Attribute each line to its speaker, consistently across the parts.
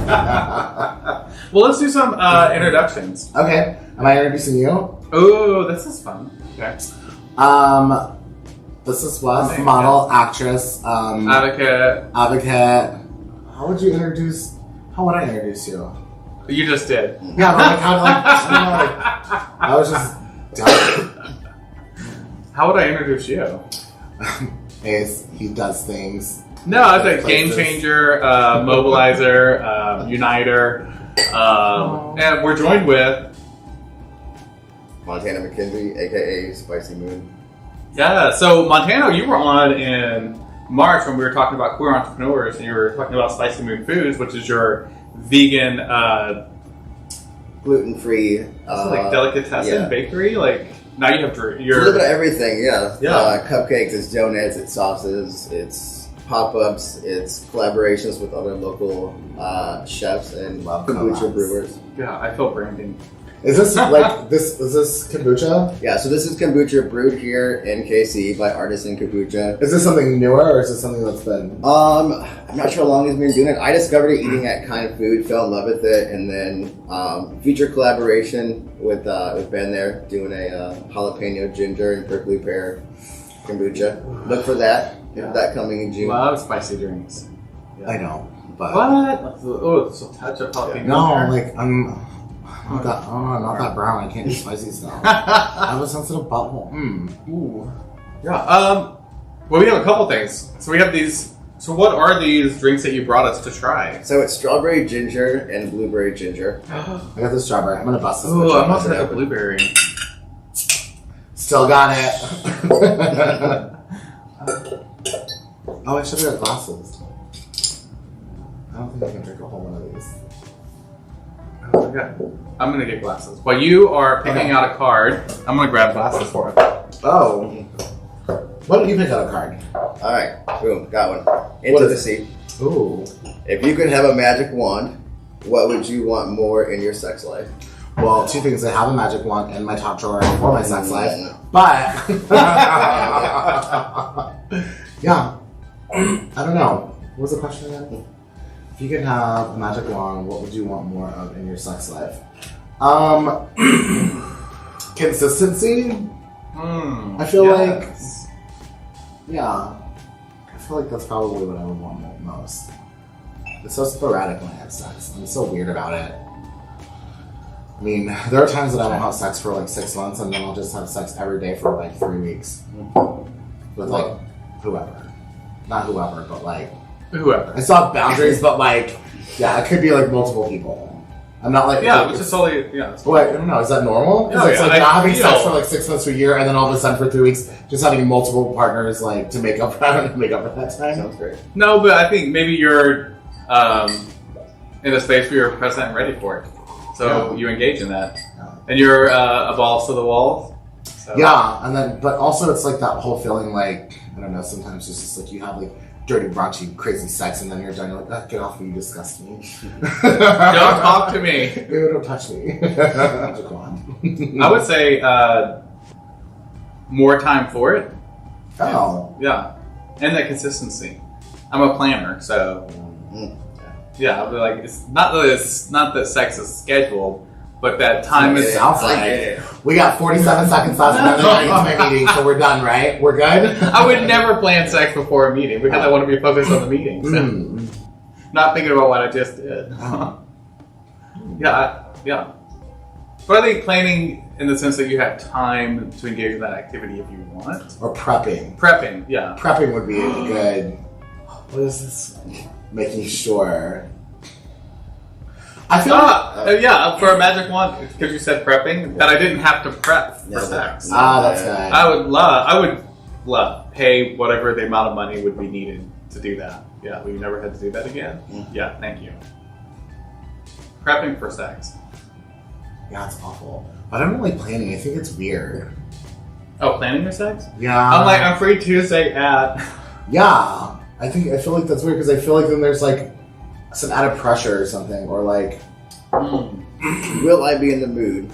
Speaker 1: Well, let's do some introductions.
Speaker 2: Okay. Am I introducing you?
Speaker 1: Oh, this is fun. Okay.
Speaker 2: This is Wes, model, actress,
Speaker 1: Advocate.
Speaker 2: How would I introduce you?
Speaker 1: You just did.
Speaker 2: Yeah, but I was just done.
Speaker 1: How would I introduce you?
Speaker 2: Ace, he does things.
Speaker 1: No, I was like game changer, mobilizer, uniter, and we're joined with
Speaker 3: Montana McKenzie, aka Spicy Moon.
Speaker 1: Yeah. So Montana, you were on in March when we were talking about queer entrepreneurs, and you were talking about Spicy Moon Foods, which is your vegan,
Speaker 3: gluten-free,
Speaker 1: like delicatessen bakery. Like now you have
Speaker 3: it's a little bit of everything. Yeah.
Speaker 1: Yeah.
Speaker 3: Cupcakes, it's donuts, it's sauces, it's pop-ups, it's collaborations with other local chefs and kombucha brewers.
Speaker 1: Yeah, I feel branding.
Speaker 2: Is this is this kombucha?
Speaker 3: Yeah, so this is kombucha brewed here in KC by Artisan Kombucha.
Speaker 2: Is this something newer or is this something that's been?
Speaker 3: I'm not sure how long he's been doing it. I discovered it eating at Kind of Food, fell in love with it, and then feature collaboration with Ben there doing a jalapeno ginger and prickly pear kombucha. Look for that. That coming in June.
Speaker 1: Love spicy drinks.
Speaker 2: Yeah. I know, but
Speaker 1: what? Oh, it's a touch of jalapeno.
Speaker 2: No, like I'm not that brown. I can't eat spicy stuff. I have a sensitive butthole.
Speaker 1: Ooh. Yeah. Well, we have a couple things. So we have these. So what are these drinks that you brought us to try?
Speaker 3: So it's strawberry ginger and blueberry ginger.
Speaker 2: I got the strawberry. I'm gonna bust this.
Speaker 1: Oh, I must have a blueberry.
Speaker 2: Still got it. Oh, I should have got glasses. I don't think I can drink a whole one of these.
Speaker 1: Okay. I'm gonna get glasses. While you are picking out a card, I'm gonna grab glasses for it.
Speaker 2: Oh. Why don't you pick out a card?
Speaker 3: Alright, boom, got one. Into the seat.
Speaker 2: Ooh.
Speaker 3: If you could have a magic wand, what would you want more in your sex life?
Speaker 2: Well, two things. I have a magic wand in my top drawer for my sex life. But yeah. I don't know. What was the question again? If you could have a magic wand, what would you want more of in your sex life? Consistency. I feel like, yeah, I feel like that's probably what I would want most. It's so sporadic when I have sex. I'm so weird about it. I mean, there are times that I won't have sex for like 6 months, and then I'll just have sex every day for like 3 weeks with like whoever. Not whoever, but like
Speaker 1: whoever.
Speaker 2: I still have boundaries, but like, yeah, it could be like multiple people. I'm not like
Speaker 1: which is totally
Speaker 2: Wait, I don't know. Is that normal? Because it's like not having sex for like 6 months to a year, and then all of a sudden for 3 weeks, just having multiple partners like to make up for that time.
Speaker 3: Sounds great.
Speaker 1: No, but I think maybe you're in a space where you're present and ready for it. So you engage in that, and you're a balls to the wall. So.
Speaker 2: Yeah, and then but also it's like that whole feeling like I don't know. Sometimes it's just like you have like dirty, raunchy, crazy sex, and then you're done. You're like, get off me, you disgust me.
Speaker 1: Don't talk to me.
Speaker 2: Ew, don't touch me. Go on.
Speaker 1: I would say more time for it.
Speaker 2: Oh.
Speaker 1: Yeah. And that consistency. I'm a planner, so yeah, I'll be like, it's not that sex is scheduled, but that time is.
Speaker 2: Sounds like we got 47 seconds left and then into my meeting, so we're done, right? We're good.
Speaker 1: I would never plan sex before a meeting because I want to be focused on the meeting. So not thinking about what I just did. Yeah. But I think planning in the sense that you have time to engage in that activity if you want.
Speaker 2: Or prepping.
Speaker 1: Prepping, yeah.
Speaker 2: Prepping would be a good. What is this? Making sure. I feel
Speaker 1: for a magic wand, because you said prepping, that I didn't have to prep for sex.
Speaker 2: That's good.
Speaker 1: I would love pay whatever the amount of money would be needed to do that. Yeah, we never had to do that again. Yeah, thank you. Prepping for sex.
Speaker 2: Yeah, it's awful. But I don't really planning. I think it's weird.
Speaker 1: Oh, planning your sex?
Speaker 2: Yeah.
Speaker 1: I'm free Tuesday at.
Speaker 2: Yeah, I feel like that's weird because I feel like then there's like some added pressure or something, or like.
Speaker 3: Will I be in the mood?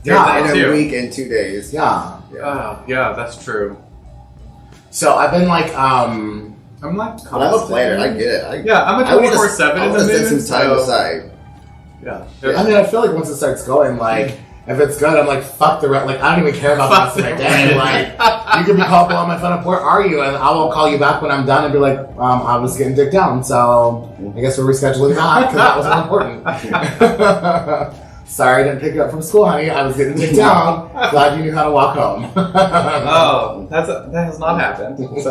Speaker 2: Yeah,
Speaker 3: in a week and 2 days.
Speaker 2: Yeah.
Speaker 1: Yeah, that's true.
Speaker 2: So I've been like,
Speaker 1: I'm like
Speaker 3: But I'm a planner. I get it.
Speaker 1: I'm a 24/7 in the mood.
Speaker 3: Set some time aside.
Speaker 1: Yeah.
Speaker 2: I mean, I feel like once it starts going, like, if it's good, I'm like, fuck the rest. Like, I don't even care about the rest of my day. Like, you can be called on my phone up, where are you? And I will call you back when I'm done and be like, I was getting dick down, so I guess we're rescheduling that because that was more important. Sorry, I didn't pick you up from school, honey. I was getting dick down. Glad you knew how to walk home.
Speaker 1: Oh, that has not happened. So.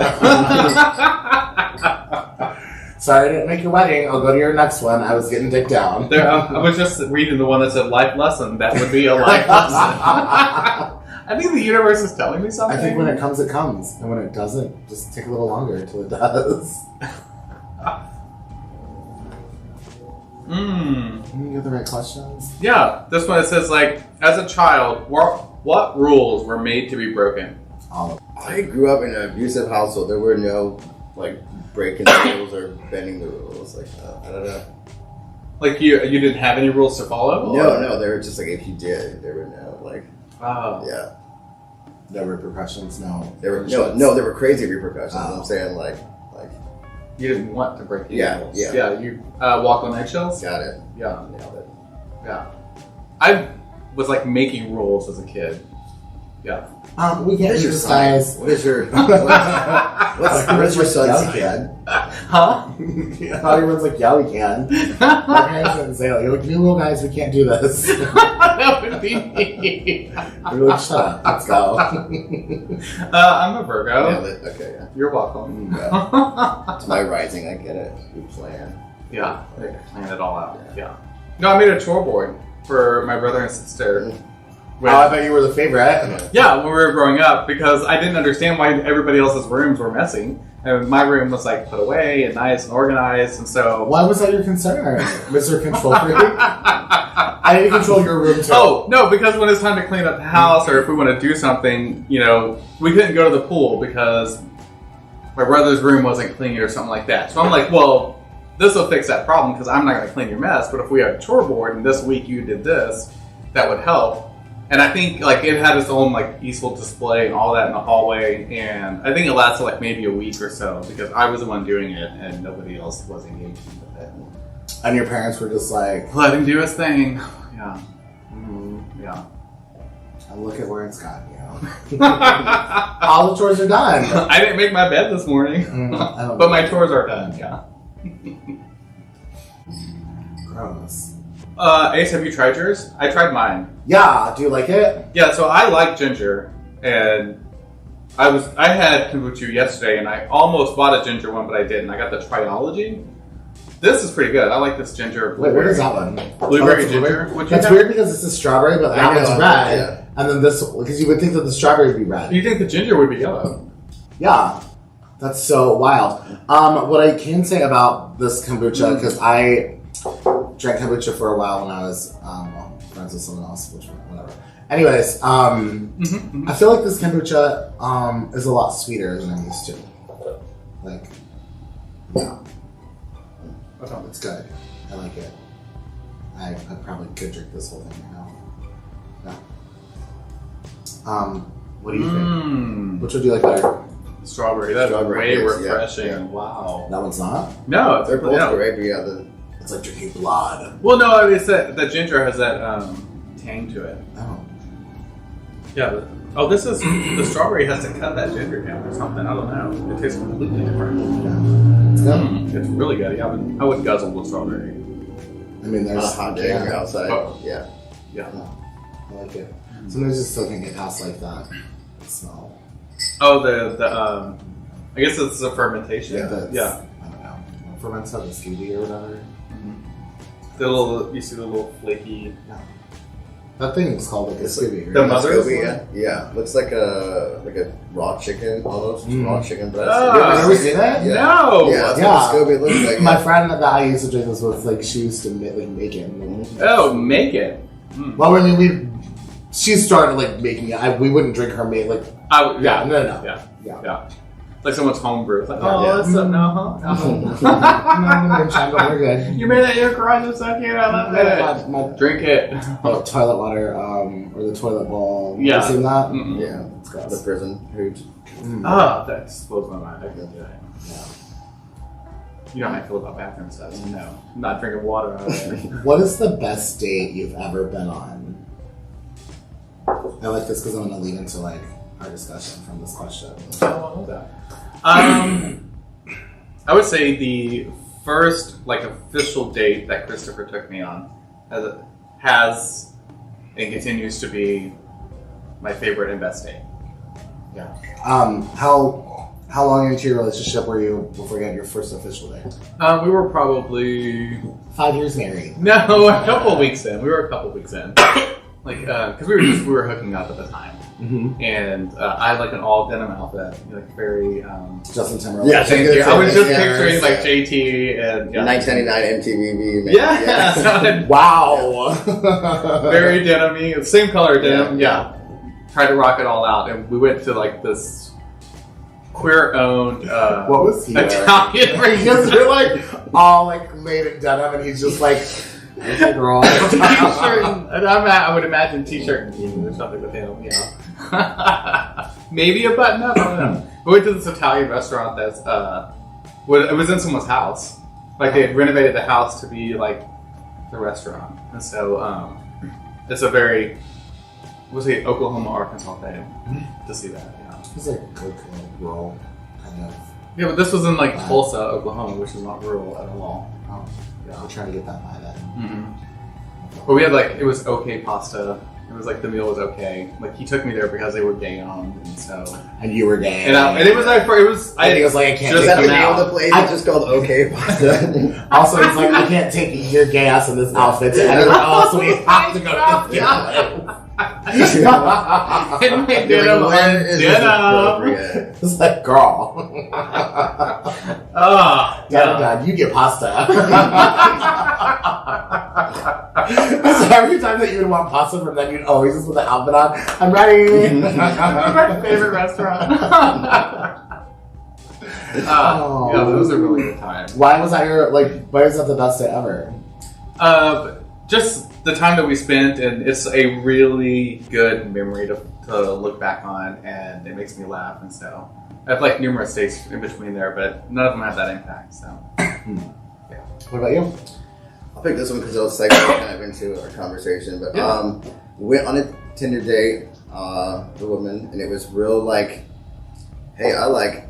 Speaker 2: Sorry, I didn't make your wedding. I'll go to your next one. I was getting dick down.
Speaker 1: I was just reading the one that said life lesson. That would be a life lesson. I think the universe is telling me something.
Speaker 2: I think when it comes, it comes. And when it doesn't, just take a little longer until it does. You get the right questions?
Speaker 1: Yeah. This one, it says, like, as a child, what rules were made to be broken?
Speaker 3: I grew up in an abusive household. There were no, like, breaking the rules or bending the rules. Like, I don't know.
Speaker 1: Like, you didn't have any rules to follow?
Speaker 3: No. They were just like, if you did, there were no, like...
Speaker 1: Oh.
Speaker 3: Yeah.
Speaker 2: No repercussions, no.
Speaker 3: There were there were crazy repercussions. I'm saying, like...
Speaker 1: You didn't want to break the rules.
Speaker 3: Yeah.
Speaker 1: You walk on eggshells?
Speaker 3: Got it.
Speaker 1: Yeah, nailed it. Yeah. I was, like, making rules as a kid. Yeah.
Speaker 2: We can't do this, guys.
Speaker 3: What is your... what's your son's kid?
Speaker 1: Huh?
Speaker 2: Everyone's like, yeah, we can. My parents didn't say, like, new rule, guys, we can't do this.
Speaker 1: That would be me.
Speaker 2: We're like, shut up, let's go.
Speaker 1: I'm a Virgo.
Speaker 3: Yeah, okay, yeah.
Speaker 1: You're welcome.
Speaker 3: Yeah. It's my rising, I get it. We plan.
Speaker 1: Yeah, they plan it all out. Yeah. No, I made a chore board for my brother and sister.
Speaker 2: I bet you were the favorite.
Speaker 1: Yeah, when we were growing up, because I didn't understand why everybody else's rooms were messy. And my room was, like, put away and nice and organized, and so...
Speaker 2: Why was that your concern, Mr. Control Freak? I need to control your room, too.
Speaker 1: Oh, no, because when it's time to clean up the house, or if we want to do something, you know, we couldn't go to the pool because my brother's room wasn't clean or something like that. So I'm like, well, this will fix that problem because I'm not going to clean your mess, but if we have a chore board and this week you did this, that would help. And I think, like, it had its own, like, easel display and all that in the hallway, and I think it lasted, like, maybe a week or so, because I was the one doing it, and nobody else was engaging with it.
Speaker 2: And your parents were just like...
Speaker 1: Let him do his thing. Yeah. Yeah.
Speaker 2: And look at where it's gotten you. All the chores are done.
Speaker 1: I didn't make my bed this morning, but my chores are done, yeah.
Speaker 2: Gross.
Speaker 1: Ace, have you tried yours? I tried mine.
Speaker 2: Yeah, do you like it?
Speaker 1: Yeah, so I like ginger, and I had kombucha yesterday, and I almost bought a ginger one, but I didn't. I got the Triology. This is pretty good. I like this ginger.
Speaker 2: Wait, what is that one?
Speaker 1: Blueberry ginger.
Speaker 2: That's weird because it's a strawberry, but that one's red.
Speaker 3: Yeah.
Speaker 2: And then this, because you would think that the strawberry would be red.
Speaker 1: You think the ginger would be yellow?
Speaker 2: Yeah. That's so wild. What I can say about this kombucha, because I drank kombucha for a while when I was friends with someone else, which whatever. Anyways, I feel like this kombucha is a lot sweeter than I'm used to. Like, yeah. It's good. I like it. I probably could drink this whole thing right now. Yeah. What do you think? Which one do you like better?
Speaker 1: Strawberry. That's way refreshing.
Speaker 3: Yeah.
Speaker 1: Wow.
Speaker 2: That one's not?
Speaker 1: No,
Speaker 3: they're both great, but yeah,
Speaker 2: it's like drinking blood.
Speaker 1: Well, no, it's that ginger has that tang to it.
Speaker 2: Oh.
Speaker 1: Yeah. This is the strawberry has to cut that ginger down or something. I don't know. It tastes completely different.
Speaker 2: Yeah. It's good.
Speaker 1: It's really good. Yeah, I would guzzle the strawberry.
Speaker 2: I mean, there's
Speaker 3: on a hot day on your outside.
Speaker 1: Oh.
Speaker 3: Yeah.
Speaker 2: I like it. Sometimes you still can't get past like that smell.
Speaker 1: Oh, I guess it's the fermentation.
Speaker 2: Yeah.
Speaker 1: Yeah.
Speaker 2: I don't know. Ferments have the Scooby or whatever.
Speaker 1: You see the little flaky.
Speaker 2: Yeah. That thing is called like a Scooby. Right?
Speaker 1: The mother's
Speaker 3: yeah. Looks like a raw chicken almost. Raw chicken breast.
Speaker 1: Oh.
Speaker 2: You ever seen that?
Speaker 3: Yeah.
Speaker 1: No.
Speaker 3: Yeah, that's what the Scooby looks like.
Speaker 2: My friend that I used to drink this with, like, she used to make it.
Speaker 1: Oh, make it.
Speaker 2: Well, I mean, she started like making it. We wouldn't drink her made like.
Speaker 1: No.
Speaker 2: Yeah.
Speaker 1: Like someone's homebrew. It's like,
Speaker 2: Yeah.
Speaker 1: that's no.
Speaker 2: We're good.
Speaker 1: You made that in your garage. It's so cute. I love it.
Speaker 2: My
Speaker 1: Drink it.
Speaker 2: toilet water, or the toilet bowl.
Speaker 1: Yeah.
Speaker 2: You seen that?
Speaker 3: Yeah.
Speaker 2: It's gross.
Speaker 3: The prison hooch.
Speaker 1: Oh, that just blows my mind. I can do that.
Speaker 2: Yeah.
Speaker 1: You know how I feel about bathroom stuff. So no, I'm not drinking water out of there.
Speaker 2: What is the best date you've ever been on? I like this because I'm going to lead into like our discussion from this question.
Speaker 1: I love that. I would say the first like official date that Christopher took me on has and continues to be my favorite and best date.
Speaker 2: Yeah. How long into your relationship were you before you had your first official date?
Speaker 1: We were probably
Speaker 2: 5 years married.
Speaker 1: no, a couple weeks in. We were a couple weeks in, like because we were hooking up at the time, and I had like an all denim outfit, like very.
Speaker 2: Justin Timberlake.
Speaker 3: Yeah,
Speaker 1: Thank you. I was just picturing like JT and
Speaker 3: 1999 MTV.
Speaker 1: Yeah.
Speaker 2: Wow.
Speaker 1: Very denim-y, same color denim. Yeah. Tried to rock it all out, and we went to like this queer-owned
Speaker 2: What was he wearing?
Speaker 1: Italian
Speaker 2: Because they're like all like made in denim, and he's just like, okay, girl.
Speaker 1: t-shirt, and I would imagine t-shirt and jeans or something with him. Yeah. Maybe a button-up. I don't know. We went to this Italian restaurant that's it was in someone's house. Like they had renovated the house to be like the restaurant, and so it's a very Oklahoma, Arkansas thing to see that. Yeah.
Speaker 2: He's like rural, kind of.
Speaker 1: Yeah, but this was in like Tulsa, Oklahoma, which is not rural at all.
Speaker 2: Oh, yeah, we're trying to get that by then.
Speaker 1: But we had like it was okay pasta. It was like the meal was okay. Like he took me there because they were gay owned, and so.
Speaker 2: And you were gay.
Speaker 1: And it was like it was.
Speaker 2: And he was like, I can't.
Speaker 3: Is
Speaker 2: take
Speaker 3: that
Speaker 2: you
Speaker 3: the name
Speaker 2: out.
Speaker 3: of the place? It's just called Okay Pasta.
Speaker 2: Also, he's like, I can't take your gay ass in this outfit to anywhere else, so we have to go to this gay place.
Speaker 1: And my denim
Speaker 3: When is this
Speaker 1: denim.
Speaker 3: appropriate?
Speaker 2: It's like, girl.
Speaker 1: Oh,
Speaker 2: God, you get pasta. So every time that you would want pasta from them, you'd always just put the outfit on. I'm ready.
Speaker 1: my favorite restaurant. Yeah, that was a really good time.
Speaker 2: Why was that the best day ever?
Speaker 1: Just the time that we spent, and it's a really good memory to look back on, and it makes me laugh, and so I have like numerous dates in between there, but none of them have that impact. So, yeah.
Speaker 2: What about you?
Speaker 3: I'll pick this one because it'll segue kind of into our conversation. But we went on a Tinder date, the woman, and it was real like, hey, I like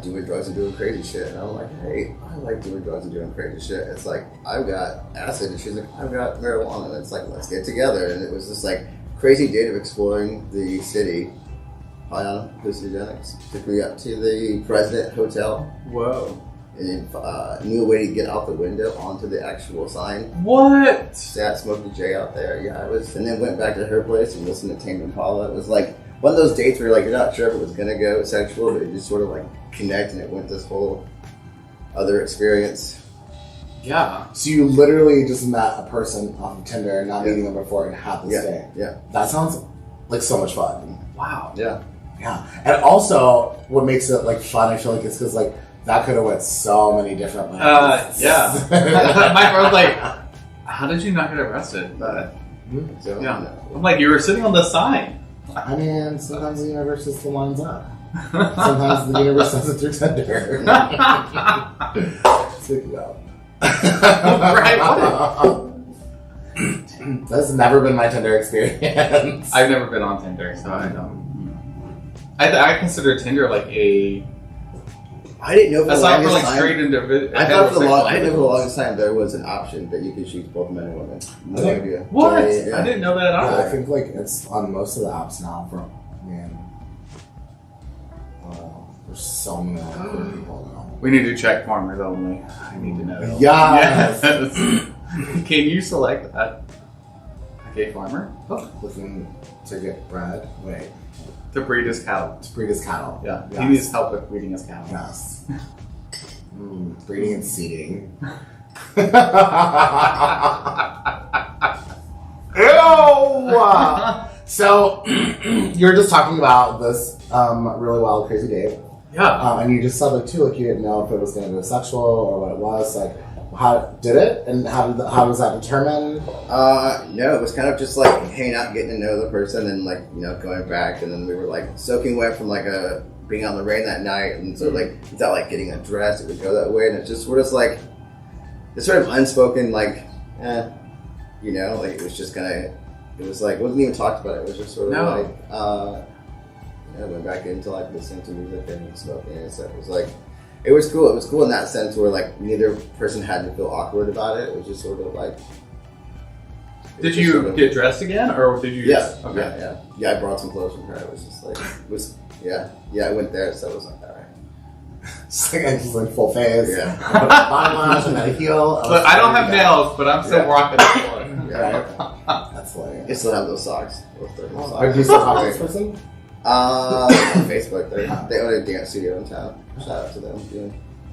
Speaker 3: doing drugs and doing crazy shit. And I'm like, hey, I like doing drugs and doing crazy shit. It's like, I've got acid, and she's like, I've got marijuana. And it's like, let's get together. And it was this like crazy date of exploring the city. Hallucinogenics. Took me up to the President Hotel.
Speaker 1: Whoa.
Speaker 3: And knew a way to get out the window onto the actual sign.
Speaker 1: What?
Speaker 3: Sat, smoked a J out there. Yeah, it was. And then went back to her place and listened to Tame Impala. It was like one of those dates where like you're not sure if it was gonna go sexual, but it just sort of like connect, and it went this whole other experience.
Speaker 1: Yeah.
Speaker 2: So you literally just met a person on Tinder, not meeting them before, and had this day.
Speaker 3: Yeah.
Speaker 2: That sounds like so much fun.
Speaker 1: Wow.
Speaker 3: Yeah.
Speaker 2: Yeah. And also, what makes it like fun, I feel like, is because like that could have went so many different ways.
Speaker 1: Yeah. My friend was like, how did you not get arrested? But
Speaker 3: So,
Speaker 1: yeah. I'm like, you were sitting on the sign.
Speaker 2: I mean, sometimes the universe just lines up. Sometimes the universe does it through Tinder. Speak it up.
Speaker 1: Right.
Speaker 2: That's never been my Tinder experience.
Speaker 1: I've never been on Tinder, so I don't. I consider Tinder like a.
Speaker 3: I didn't know for the
Speaker 1: Aside from
Speaker 3: longest
Speaker 1: like
Speaker 3: time.
Speaker 1: straight individual.
Speaker 3: I didn't know for the longest time there was an option that you could choose both men and women. No idea.
Speaker 1: What?
Speaker 3: Yeah.
Speaker 1: I didn't know that at all.
Speaker 2: Yeah, I think like it's on most of the apps now. There's so many other people now.
Speaker 1: We need to check farmers only. I need to know.
Speaker 2: Yes.
Speaker 1: Yes. Can you select a gay farmer? Oh.
Speaker 2: Looking to get bread. Wait.
Speaker 1: To breed his cattle.
Speaker 2: To breed his cattle.
Speaker 1: Yeah.
Speaker 2: Yes.
Speaker 1: He needs help with breeding his cattle.
Speaker 2: Yes. Breeding and seeding. Ew! So, you're just talking about this really wild, crazy date.
Speaker 1: Yeah.
Speaker 2: And you just said, like, too, like, you didn't know if it was going to go sexual or what it was. Like, How did it? And how was that determined?
Speaker 3: No, it was kind of just like hanging out, getting to know the person, and like going back, and then we were like soaking wet from like being out in the rain that night, and so like without like getting undressed, it would go that way, and it just sort of like this sort of unspoken like, like it was just kind of, it was like, it wasn't even talked about. It was just sort of like, went back into like listening to music and smoking and stuff. It was like, it was cool. It was cool in that sense where like neither person had to feel awkward about it. It was just sort of like.
Speaker 1: Did you get dressed again, or did you?
Speaker 3: Yeah.
Speaker 1: Okay.
Speaker 3: Yeah. I brought some clothes from her. It was just like, I went there, so it was like, all right.
Speaker 2: Just like full face.
Speaker 3: Yeah.
Speaker 2: Bottom lash and a heel.
Speaker 1: But I don't have nails, but I'm still rocking it.
Speaker 2: Right. That's hilarious.
Speaker 3: I still have those socks.
Speaker 2: Are you still talking to this person?
Speaker 3: On Facebook. They own a dance studio in town. Shout out to them.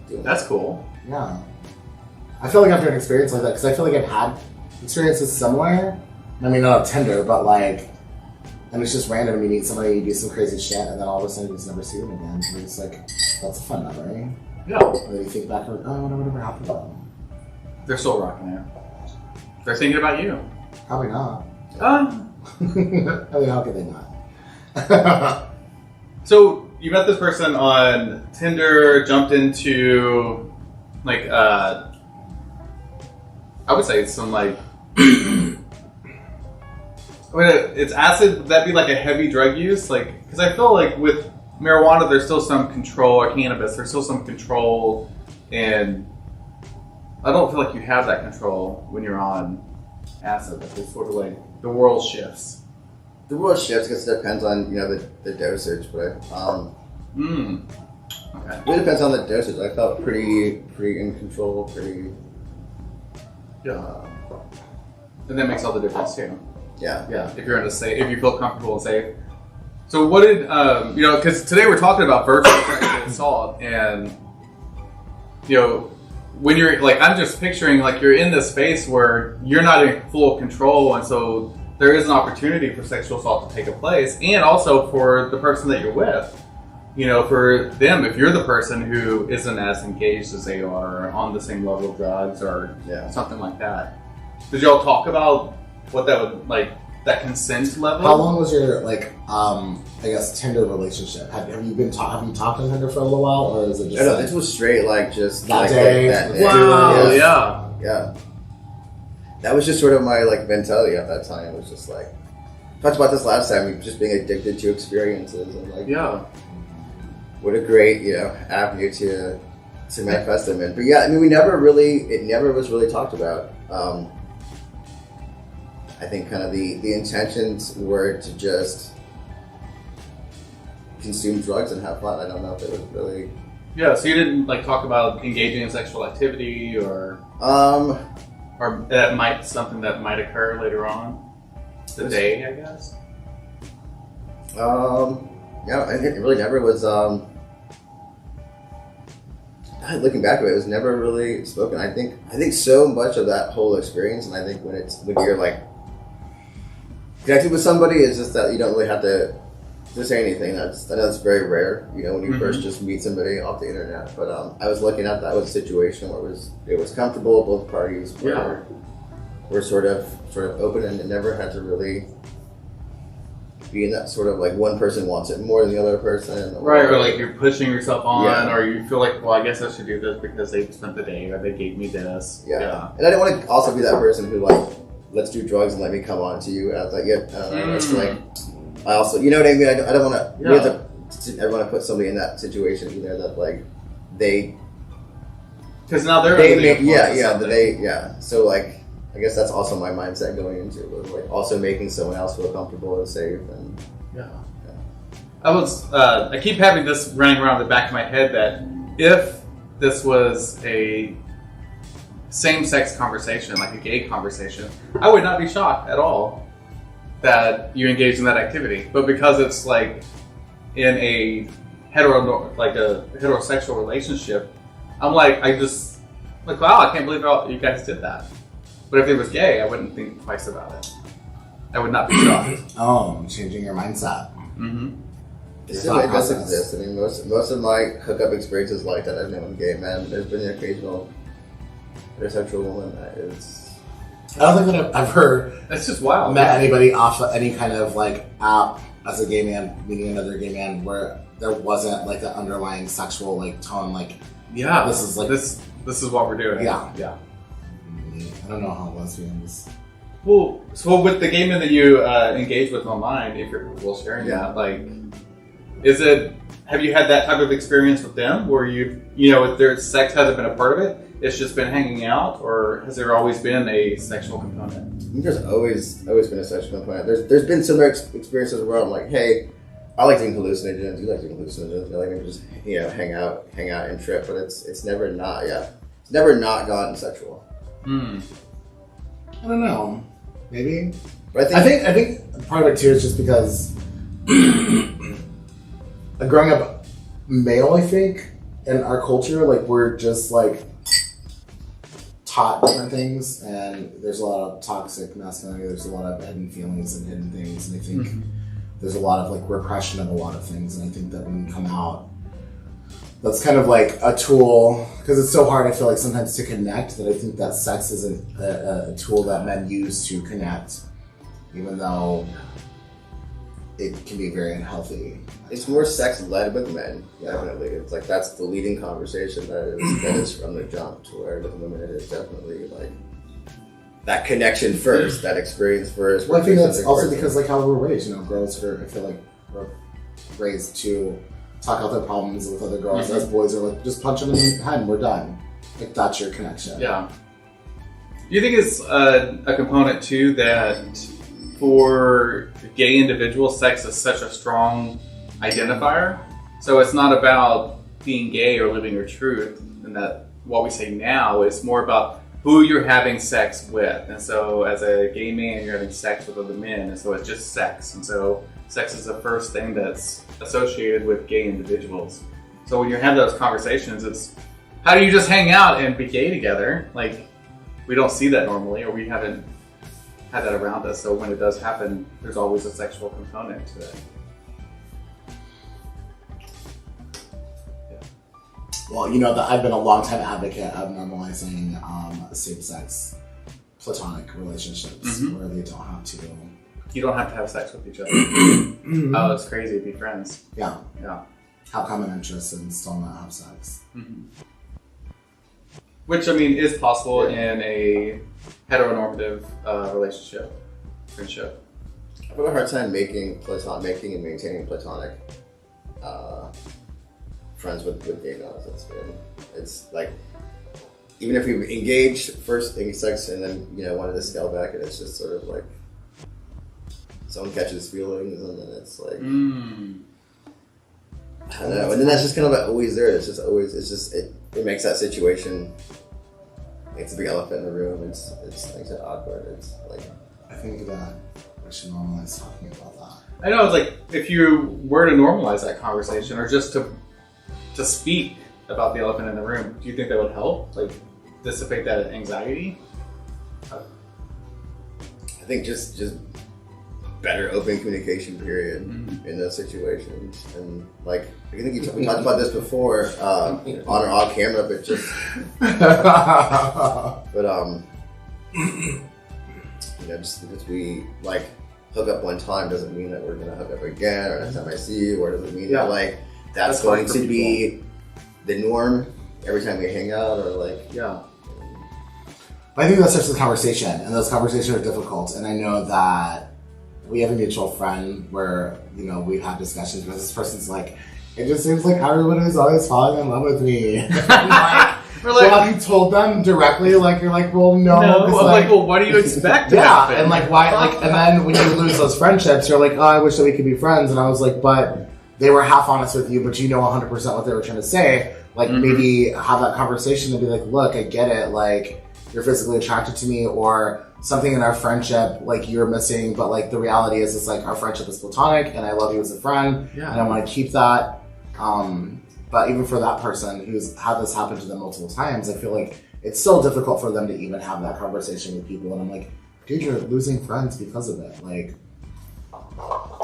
Speaker 3: Doing
Speaker 1: That's cool.
Speaker 2: Yeah. I feel like after an experience like that, because I feel like I've had experiences similar. I mean, not on Tinder, but like, and it's just random. You meet somebody, you do some crazy shit, and then all of a sudden you just never see them again. So it's like, that's a fun memory.
Speaker 1: Yeah.
Speaker 2: And then you think back, like, oh, whatever happened to them.
Speaker 1: They're still rocking it. They're thinking about you.
Speaker 2: Probably not.
Speaker 1: Uh,
Speaker 2: I mean, how could they not?
Speaker 1: So you met this person on Tinder, jumped into like I would say it's some like it's acid. Would that be like a heavy drug use? Like, because I feel like with marijuana there's still some control, or cannabis there's still some control, and I don't feel like you have that control when you're on acid. It's sort of like the world shifts.
Speaker 3: The world shifts because it depends on the dosage, but
Speaker 1: Okay.
Speaker 3: it really depends on the dosage. I felt pretty in control,
Speaker 1: And that makes all the difference too.
Speaker 3: yeah.
Speaker 1: If you're in a safe, if you feel comfortable and safe. So what did because today we're talking about virtual sexual assault, and when you're like, I'm just picturing like you're in this space where you're not in full control, and so there is an opportunity for sexual assault to take place, and also for the person that you're with. For them, if you're the person who isn't as engaged as they are, or on the same level of drugs, or something like that. Did y'all talk about what that would like, that consent level?
Speaker 2: How long was your I guess Tinder relationship? Have you talked on Tinder for a little while, or is it just?
Speaker 3: No, this was straight like just
Speaker 2: that
Speaker 3: like
Speaker 2: day.
Speaker 3: That day.
Speaker 1: Wow!
Speaker 3: Yeah. That was just sort of my like mentality at that time. It was just like, talked about this last time. Just being addicted to experiences and like, what a great avenue to manifest them in. But yeah, I mean, it never was really talked about. I think kind of the intentions were to just consume drugs and have fun. I don't know if it was really.
Speaker 1: Yeah, so you didn't like talk about engaging in sexual activity or that something that might occur later on the day, I guess.
Speaker 3: Yeah, I think it really never was. Looking back at it, it was never really spoken. I think so much of that whole experience, and I think when you're like connected with somebody, is just that you don't really have to say anything. I know that's very rare, when you first just meet somebody off the internet. But I was looking at that was a situation where it was comfortable. Both parties were sort of open, and it never had to really be in that sort of like one person wants it more than the other person,
Speaker 1: or like you're pushing yourself on, or you feel like, well, I guess I should do this because they spent the day or they gave me this.
Speaker 3: And I didn't want to also be that person who like, let's do drugs and let me come on to you. And I was like, it's like, I also, you know what I mean? I don't want to. I want to put somebody in that situation either that like
Speaker 1: because now they're
Speaker 3: So like, I guess that's also my mindset going into it, was like also making someone else feel comfortable and safe. And
Speaker 1: I keep having this running around the back of my head that if this was a same-sex conversation, like a gay conversation, I would not be shocked at all that you engage in that activity. But because it's like in a heterosexual relationship, I'm like, wow, I can't believe you guys did that. But if it was gay, I wouldn't think twice about it. I would not be shocked.
Speaker 2: Oh, changing your mindset.
Speaker 1: Mm-hmm.
Speaker 3: It does exist. I mean, most of my hookup experiences like that, I've known gay men. There's been an occasional heterosexual woman that is.
Speaker 2: I don't think that I've ever
Speaker 1: That's just wild.
Speaker 2: met anybody off of any kind of like app as a gay man meeting another gay man where there wasn't like an underlying sexual like tone. Like,
Speaker 1: Yeah,
Speaker 2: this is like
Speaker 1: this is what we're doing.
Speaker 2: Yeah.
Speaker 1: yeah.
Speaker 2: I don't know how lesbians.
Speaker 1: Well, so with the gay men that you engage with online, if you're comfortable sharing that, like, have you had that type of experience with them where if their sex hasn't been a part of it, it's just been hanging out, or has there always been a sexual component?
Speaker 3: I think there's always been a sexual component. There's been similar experiences where I'm like, hey, I like taking hallucinogens. You like taking hallucinogens. I like to just hang out and trip. But it's never not. Yeah, it's never not gotten sexual.
Speaker 2: I don't know. Maybe.
Speaker 3: But
Speaker 2: I think part of it too is just because growing up male, I think, in our culture, like we're just like taught different things, and there's a lot of toxic masculinity. There's a lot of hidden feelings and hidden things, and I think there's a lot of like repression of a lot of things. And I think that when you come out, that's kind of like a tool, because it's so hard, I feel like, sometimes to connect, that I think that sex isn't a tool that men use to connect, even though it can be very unhealthy.
Speaker 3: It's more sex-led with men, definitely. It's like that's the leading conversation that is from the jump, to where with women it is definitely like that connection first, that experience first.
Speaker 2: Well, I think that's also because like how we're raised, girls I feel like we're raised to talk out their problems with other girls. As boys are like, just punch them in the head and we're done. Like, that's your connection.
Speaker 1: Yeah. Do you think it's a component too that for gay individuals, sex is such a strong identifier? So it's not about being gay or living your truth, and that what we say now is more about who you're having sex with. And so as a gay man, you're having sex with other men, and so it's just sex. And so sex is the first thing that's associated with gay individuals. So when you have those conversations, it's how do you just hang out and be gay together? Like, we don't see that normally, or we haven't had that around us. So when it does happen, there's always a sexual component to it.
Speaker 2: Well, that I've been a long time advocate of normalizing same-sex platonic relationships where they don't have to.
Speaker 1: You don't have to have sex with each other. Oh, it's crazy to be friends.
Speaker 2: Yeah.
Speaker 1: Yeah.
Speaker 2: Have common interests and still not have sex.
Speaker 1: Which, I mean, is possible in a heteronormative relationship, friendship.
Speaker 3: I have a hard time making and maintaining platonic friends with gay guys. It's like, even if we engage first in sex and then wanted to scale back, and it's just sort of like someone catches feelings and then it's like I don't know, and then that's just kind of like always there. It makes that situation, it's a big elephant in the room. It makes it awkward. It's like,
Speaker 2: I think that we should normalize talking about that.
Speaker 1: I know, it's like, if you were to normalize that conversation, or just to speak about the elephant in the room, do you think that would help? Like, dissipate that anxiety?
Speaker 3: I think just better open communication period in those situations. And like, I think we talked about this before on or off camera, but just because we like hook up one time doesn't mean that we're gonna hook up again, or next time I see you, or doesn't mean that like that's going to be the norm every time we hang out, or like
Speaker 2: I think that starts the conversation, and those conversations are difficult. And I know that we have a mutual friend where, we've had discussions where this person's like, it just seems like everybody's always falling in love with me. We're like, well, have you told them directly? Like, you're like, well, no.
Speaker 1: I'm like, well, what do you expect to happen?
Speaker 2: And like, why? Like, and then when you lose those friendships, you're like, oh, I wish that we could be friends. And I was like, but they were half honest with you, but 100% what they were trying to say. Like, maybe have that conversation and be like, look, I get it. Like, you're physically attracted to me, or something in our friendship, like, you're missing, but like, the reality is, it's like, our friendship is platonic, and I love you as a friend, and I want to keep that. But even for that person who's had this happen to them multiple times, I feel like it's still difficult for them to even have that conversation with people. And I'm like, dude, you're losing friends because of it. Like,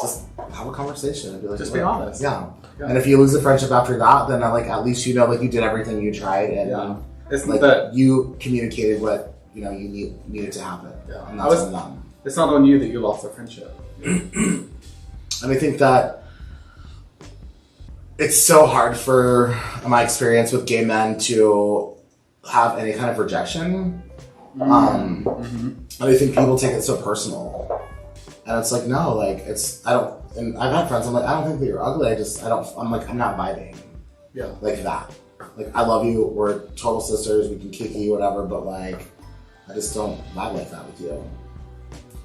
Speaker 2: just have a conversation and be like,
Speaker 1: just be honest.
Speaker 2: Yeah. And if you lose a friendship after that, then at least like, you did everything you tried, and
Speaker 1: It's
Speaker 2: like
Speaker 1: that
Speaker 2: you communicated what you needed to happen.
Speaker 1: Yeah.
Speaker 2: And that's on them.
Speaker 1: It's not on you that you lost the friendship.
Speaker 2: And I think that it's so hard for, in my experience with gay men, to have any kind of rejection. And I think people take it so personal. And it's like, no, like, and I've had friends, I'm like, I don't think that you're ugly, I'm not vibing.
Speaker 1: Yeah.
Speaker 2: Like that. Like, I love you, we're total sisters, we can kiki, whatever, but like, I just don't vibe like that with you.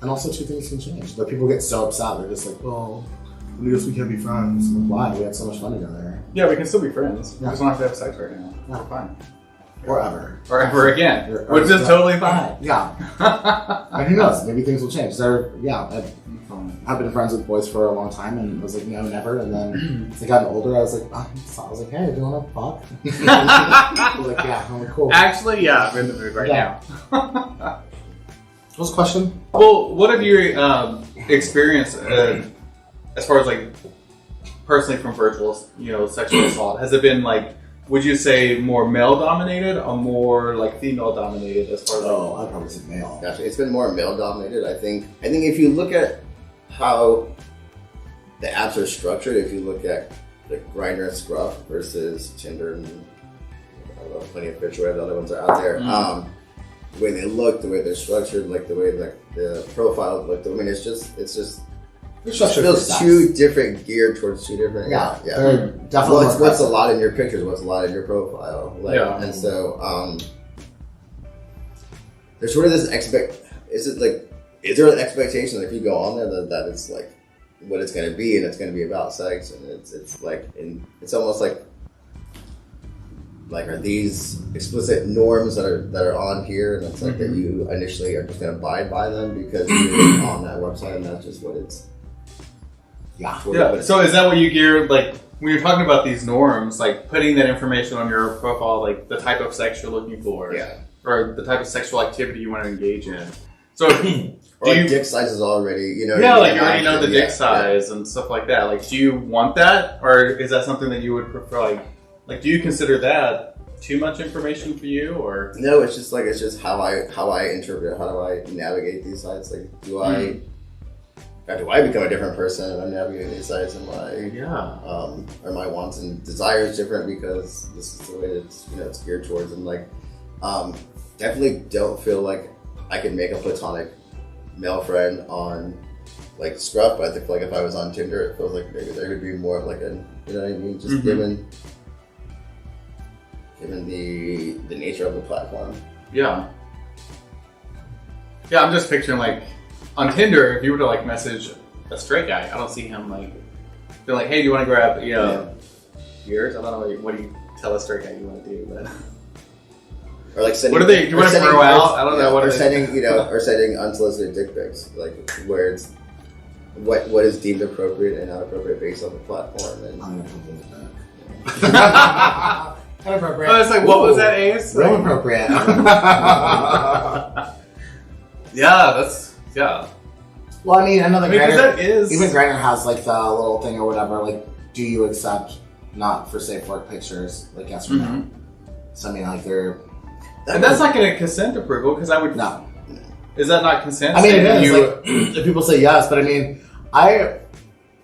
Speaker 2: And also, two things can change. But people get so upset, they're just like, well, I guess we can't be friends. I'm like, why? We had so much fun together.
Speaker 1: Yeah, we can still be friends. We
Speaker 2: Yeah.
Speaker 1: just don't have to have sex right now.
Speaker 2: Yeah.
Speaker 1: We're fine.
Speaker 2: Or ever.
Speaker 1: Or ever again.
Speaker 2: Or
Speaker 1: Which is totally fine.
Speaker 2: Yeah. And who knows? Maybe things will change. I've been friends with boys for a long time and was like, no, never. And then as I got older, I was like, hey, do you want to fuck? I was like, yeah. I'm like, cool.
Speaker 1: Actually, yeah, I'm in the mood right now.
Speaker 2: What was the question?
Speaker 1: Well, what have you experienced as far as like personally from virtual, sexual assault? Has it been like, would you say more male dominated or more like female dominated as far as?
Speaker 2: I'd probably say male.
Speaker 3: Gotcha. It's been more male dominated. I think if you look at how the apps are structured, if you look at like Grindr and Scruff versus Tinder and I don't know, Plenty of Fish, whatever the other ones are out there. The way they look, the way they're structured, like the way like the profiles look. I mean, it's just feels too different, geared towards two different.
Speaker 2: Yeah.
Speaker 3: Definitely. What's a lot in your pictures? What's a lot in your profile? Like,
Speaker 1: yeah.
Speaker 3: And so there's sort of this is there an expectation that if you go on there that it's like what it's going to be and it's going to be about sex and it's like it's almost like are these explicit norms that are on here and it's like that you initially are just going to abide by them because you're on that website and that's just what it's.
Speaker 1: Yeah. So is that what you gear, like, when you're talking about these norms, like, putting that information on your profile, like, the type of sex you're looking for?
Speaker 3: Yeah.
Speaker 1: Or the type of sexual activity you want to engage in? So,
Speaker 3: or dick sizes already,
Speaker 1: Yeah, like, you already know the dick size and stuff like that. Like, do you want that? Or is that something that you would prefer, like, do you consider that too much information for you, or?
Speaker 3: No, it's just how I interpret it, how do I navigate these sites? Like, do I become a different person and I'm navigating these sites and are my wants and desires different because this is the way that it's geared towards and like definitely don't feel like I can make a platonic male friend on like Scruff, but I think like if I was on Tinder it feels like maybe there could be more of like a what I mean, just given the nature of the platform.
Speaker 1: Yeah. Yeah, I'm just picturing like on Tinder, if you were to like message a straight guy, I don't see him like being like, "Hey, do you want to grab yours?" I don't know. What do you tell a straight guy you want to do? But
Speaker 3: or like sending,
Speaker 1: what are they? Do you want to throw out? I don't know. What
Speaker 3: or
Speaker 1: are
Speaker 3: sending or sending unsolicited dick pics, like where it's what is deemed appropriate and not appropriate based on the platform. And
Speaker 2: I'm gonna come with that. Inappropriate.
Speaker 1: Oh, it's like, what was that, Ace?
Speaker 2: Real appropriate.
Speaker 1: Yeah.
Speaker 2: Well, I mean,
Speaker 1: that is...
Speaker 2: even Grindr has like the little thing or whatever, like, do you accept not for safe work pictures, like yes or no? So I mean, like they're...
Speaker 1: And that's not going to consent approval, because I would...
Speaker 2: No.
Speaker 1: Is that not consent?
Speaker 2: I mean, it is. Like, if people say yes, but I mean, I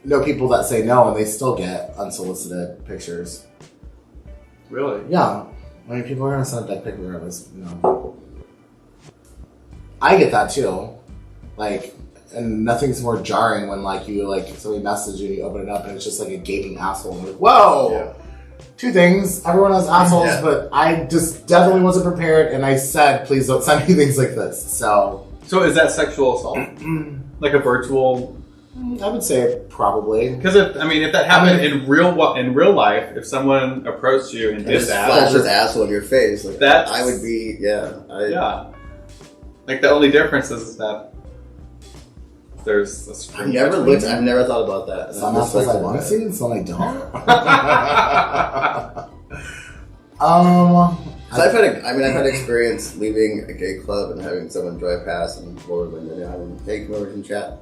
Speaker 2: know people that say no and they still get unsolicited pictures.
Speaker 1: Really?
Speaker 2: Yeah. I mean, people are going to send a dick pic regardless, I get that too. Like, and nothing's more jarring when like you like somebody message you and you open it up and it's just like a gaping asshole and you're like, whoa! Yeah. Two things. Everyone has assholes, but I just definitely wasn't prepared and I said, please don't send me things like this. So
Speaker 1: is that sexual assault? Like a virtual?
Speaker 2: I would say probably.
Speaker 1: Because if that happened in real life, if someone approached you and did that,
Speaker 3: flashed his asshole in your face, like that, I would be
Speaker 1: Like the only difference is that there's a screen.
Speaker 3: I've never thought about that.
Speaker 2: Some assholes I want to see and some I don't.
Speaker 3: So I've had experience leaving a gay club and having someone drive past and forward window down and hey, come over and chat.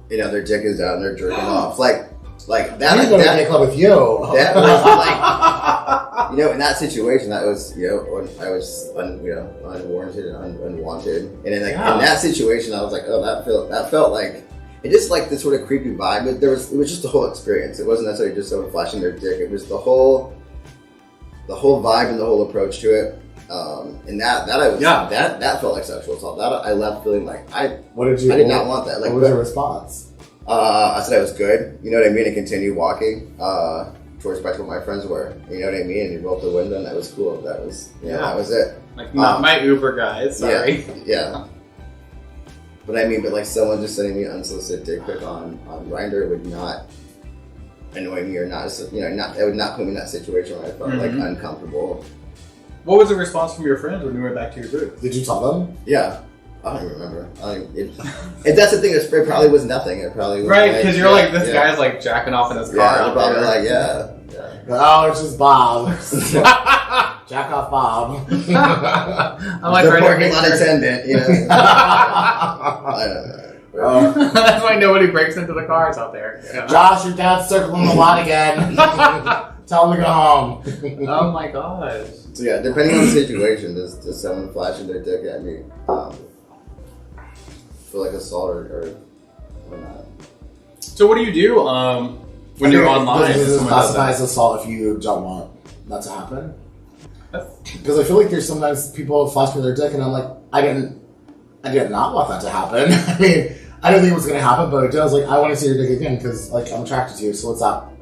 Speaker 3: Their dick is down, they're jerking off. Like that.
Speaker 2: I'm going to gay club with you.
Speaker 3: That was like You know, in that situation, that was, you know, when I was, unwarranted and unwanted. And in that situation, I was like, oh, that felt like, it just like this sort of creepy vibe. But it was just the whole experience. It wasn't necessarily just someone flashing their dick. It was the whole vibe and the whole approach to it. And that felt like sexual assault. That I left feeling like I did not want that. Like,
Speaker 2: what was your response?
Speaker 3: I said I was good. You know what I mean? And continued walking towards back to what my friends were. You know what I mean? And you rolled the window, and that was cool. That was that was it.
Speaker 1: Like not my Uber guys. Sorry.
Speaker 3: Yeah. But I mean, like someone just sending me an unsolicited dick pic on Grindr would not annoy me or not. It would not put me in that situation where I felt like uncomfortable.
Speaker 1: What was the response from your friends when you went back to your booth?
Speaker 2: Did you tell them?
Speaker 3: Yeah. I don't even remember. That's the thing. It probably was nothing. It probably was
Speaker 1: right, because you're like, this guy's like jacking off in his car.
Speaker 3: Yeah, they're probably like, yeah.
Speaker 2: Oh, it's just Bob. Jack off Bob.
Speaker 1: I'm like,
Speaker 3: the parking lot attendant, you know. I don't know.
Speaker 1: That's why nobody breaks into the cars out there. You know?
Speaker 2: Josh, your dad's circling the lot again. Tell him to go home.
Speaker 1: Oh my gosh.
Speaker 3: So yeah, depending on the situation, does someone flashing their dick at me feel like assault or not?
Speaker 1: So what do you do when you're online?
Speaker 2: Does it classify as assault if you don't want that to happen? Because I feel like there's sometimes people flash me their dick, and I'm like, I did not want that to happen. I mean, I didn't think it was going to happen, but it does. Like, I want to see your dick again because, like, I'm attracted to you. So what's up?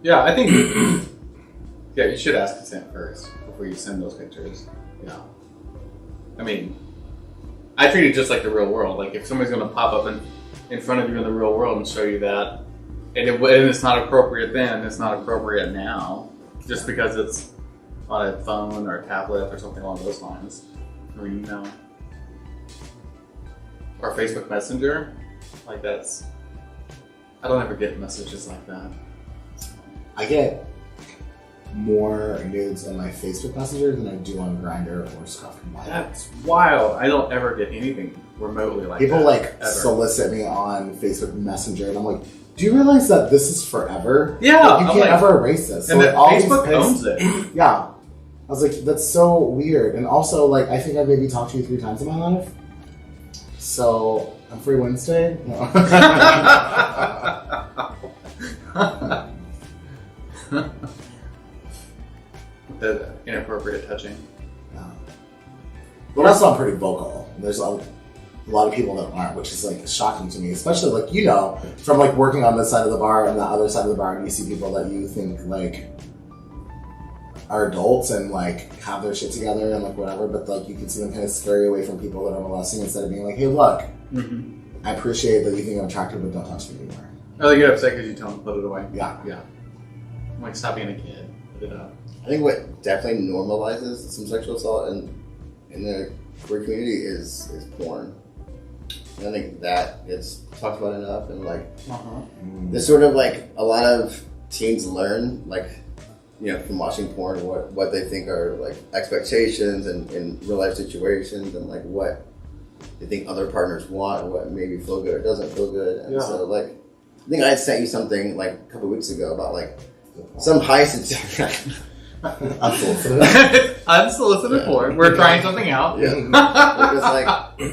Speaker 1: Yeah, I think. Yeah, you should ask consent first before you send those pictures. Yeah. I mean, I treat it just like the real world. Like, if somebody's going to pop up in front of you in the real world and show you that, and it's not appropriate then, it's not appropriate now, just because it's on a phone or a tablet or something along those lines, or email, or Facebook Messenger, like that's. I don't ever get messages like that.
Speaker 2: I get more nudes in my Facebook Messenger than I do on Grindr or Scruff.
Speaker 1: That's wild. I don't ever get anything remotely like
Speaker 2: people
Speaker 1: that.
Speaker 2: People
Speaker 1: ever.
Speaker 2: solicit me on Facebook Messenger, and I'm like, do you realize that this is forever?
Speaker 1: Yeah,
Speaker 2: like, you can't ever erase this.
Speaker 1: And
Speaker 2: so,
Speaker 1: that
Speaker 2: like,
Speaker 1: Facebook owns it.
Speaker 2: Yeah, I was like, that's so weird. And also, like, I think I've maybe talked to you 3 times in my life. So I'm free Wednesday. No.
Speaker 1: The inappropriate touching.
Speaker 2: Yeah. But also, I'm pretty vocal. There's a lot of people that aren't, which is like shocking to me, especially like, you know, from like working on this side of the bar and the other side of the bar, and you see people that you think like are adults and like have their shit together and like whatever, but like you can see them kind of scurry away from people that are molesting instead of being like, hey, look, I appreciate that you think I'm attractive, but don't touch me anymore.
Speaker 1: Oh, they get upset because you tell them to put it away.
Speaker 2: Yeah.
Speaker 1: I'm like, stop being a kid. Put it up.
Speaker 3: I think what definitely normalizes some sexual assault in the queer community is porn. And I think that gets talked about enough, and like there's sort of like a lot of teens learn, like, you know, from watching porn what they think are like expectations and in real life situations, and like what they think other partners want, what maybe feel good or doesn't feel good. And so like I think I had sent you something like a couple weeks ago about like some high
Speaker 1: Unsolicited porn. We're trying something out.
Speaker 3: Yeah. It was like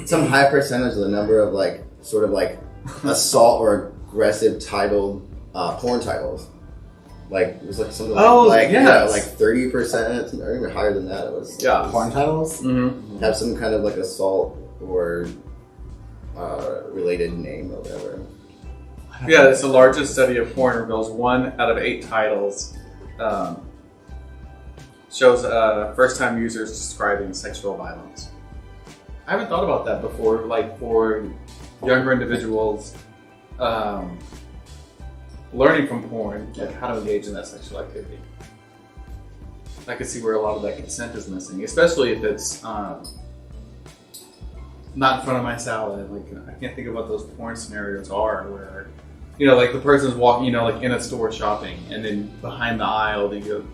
Speaker 3: some high percentage of the number of like sort of like assault or aggressive titled porn titles. Like it was like something like 30% or even higher than that. It was
Speaker 2: porn titles
Speaker 3: have some kind of like assault or related name or whatever.
Speaker 1: Yeah, it's the largest study of porn reveals 1 out of 8 titles shows first-time users describing sexual violence. I haven't thought about that before, like for younger individuals learning from porn, like how to engage in that sexual activity. I can see where a lot of that consent is missing, especially if it's not in front of my salad. Like I can't think of what those porn scenarios are where, you know, like the person's walking, you know, like in a store shopping, and then behind the aisle, they go,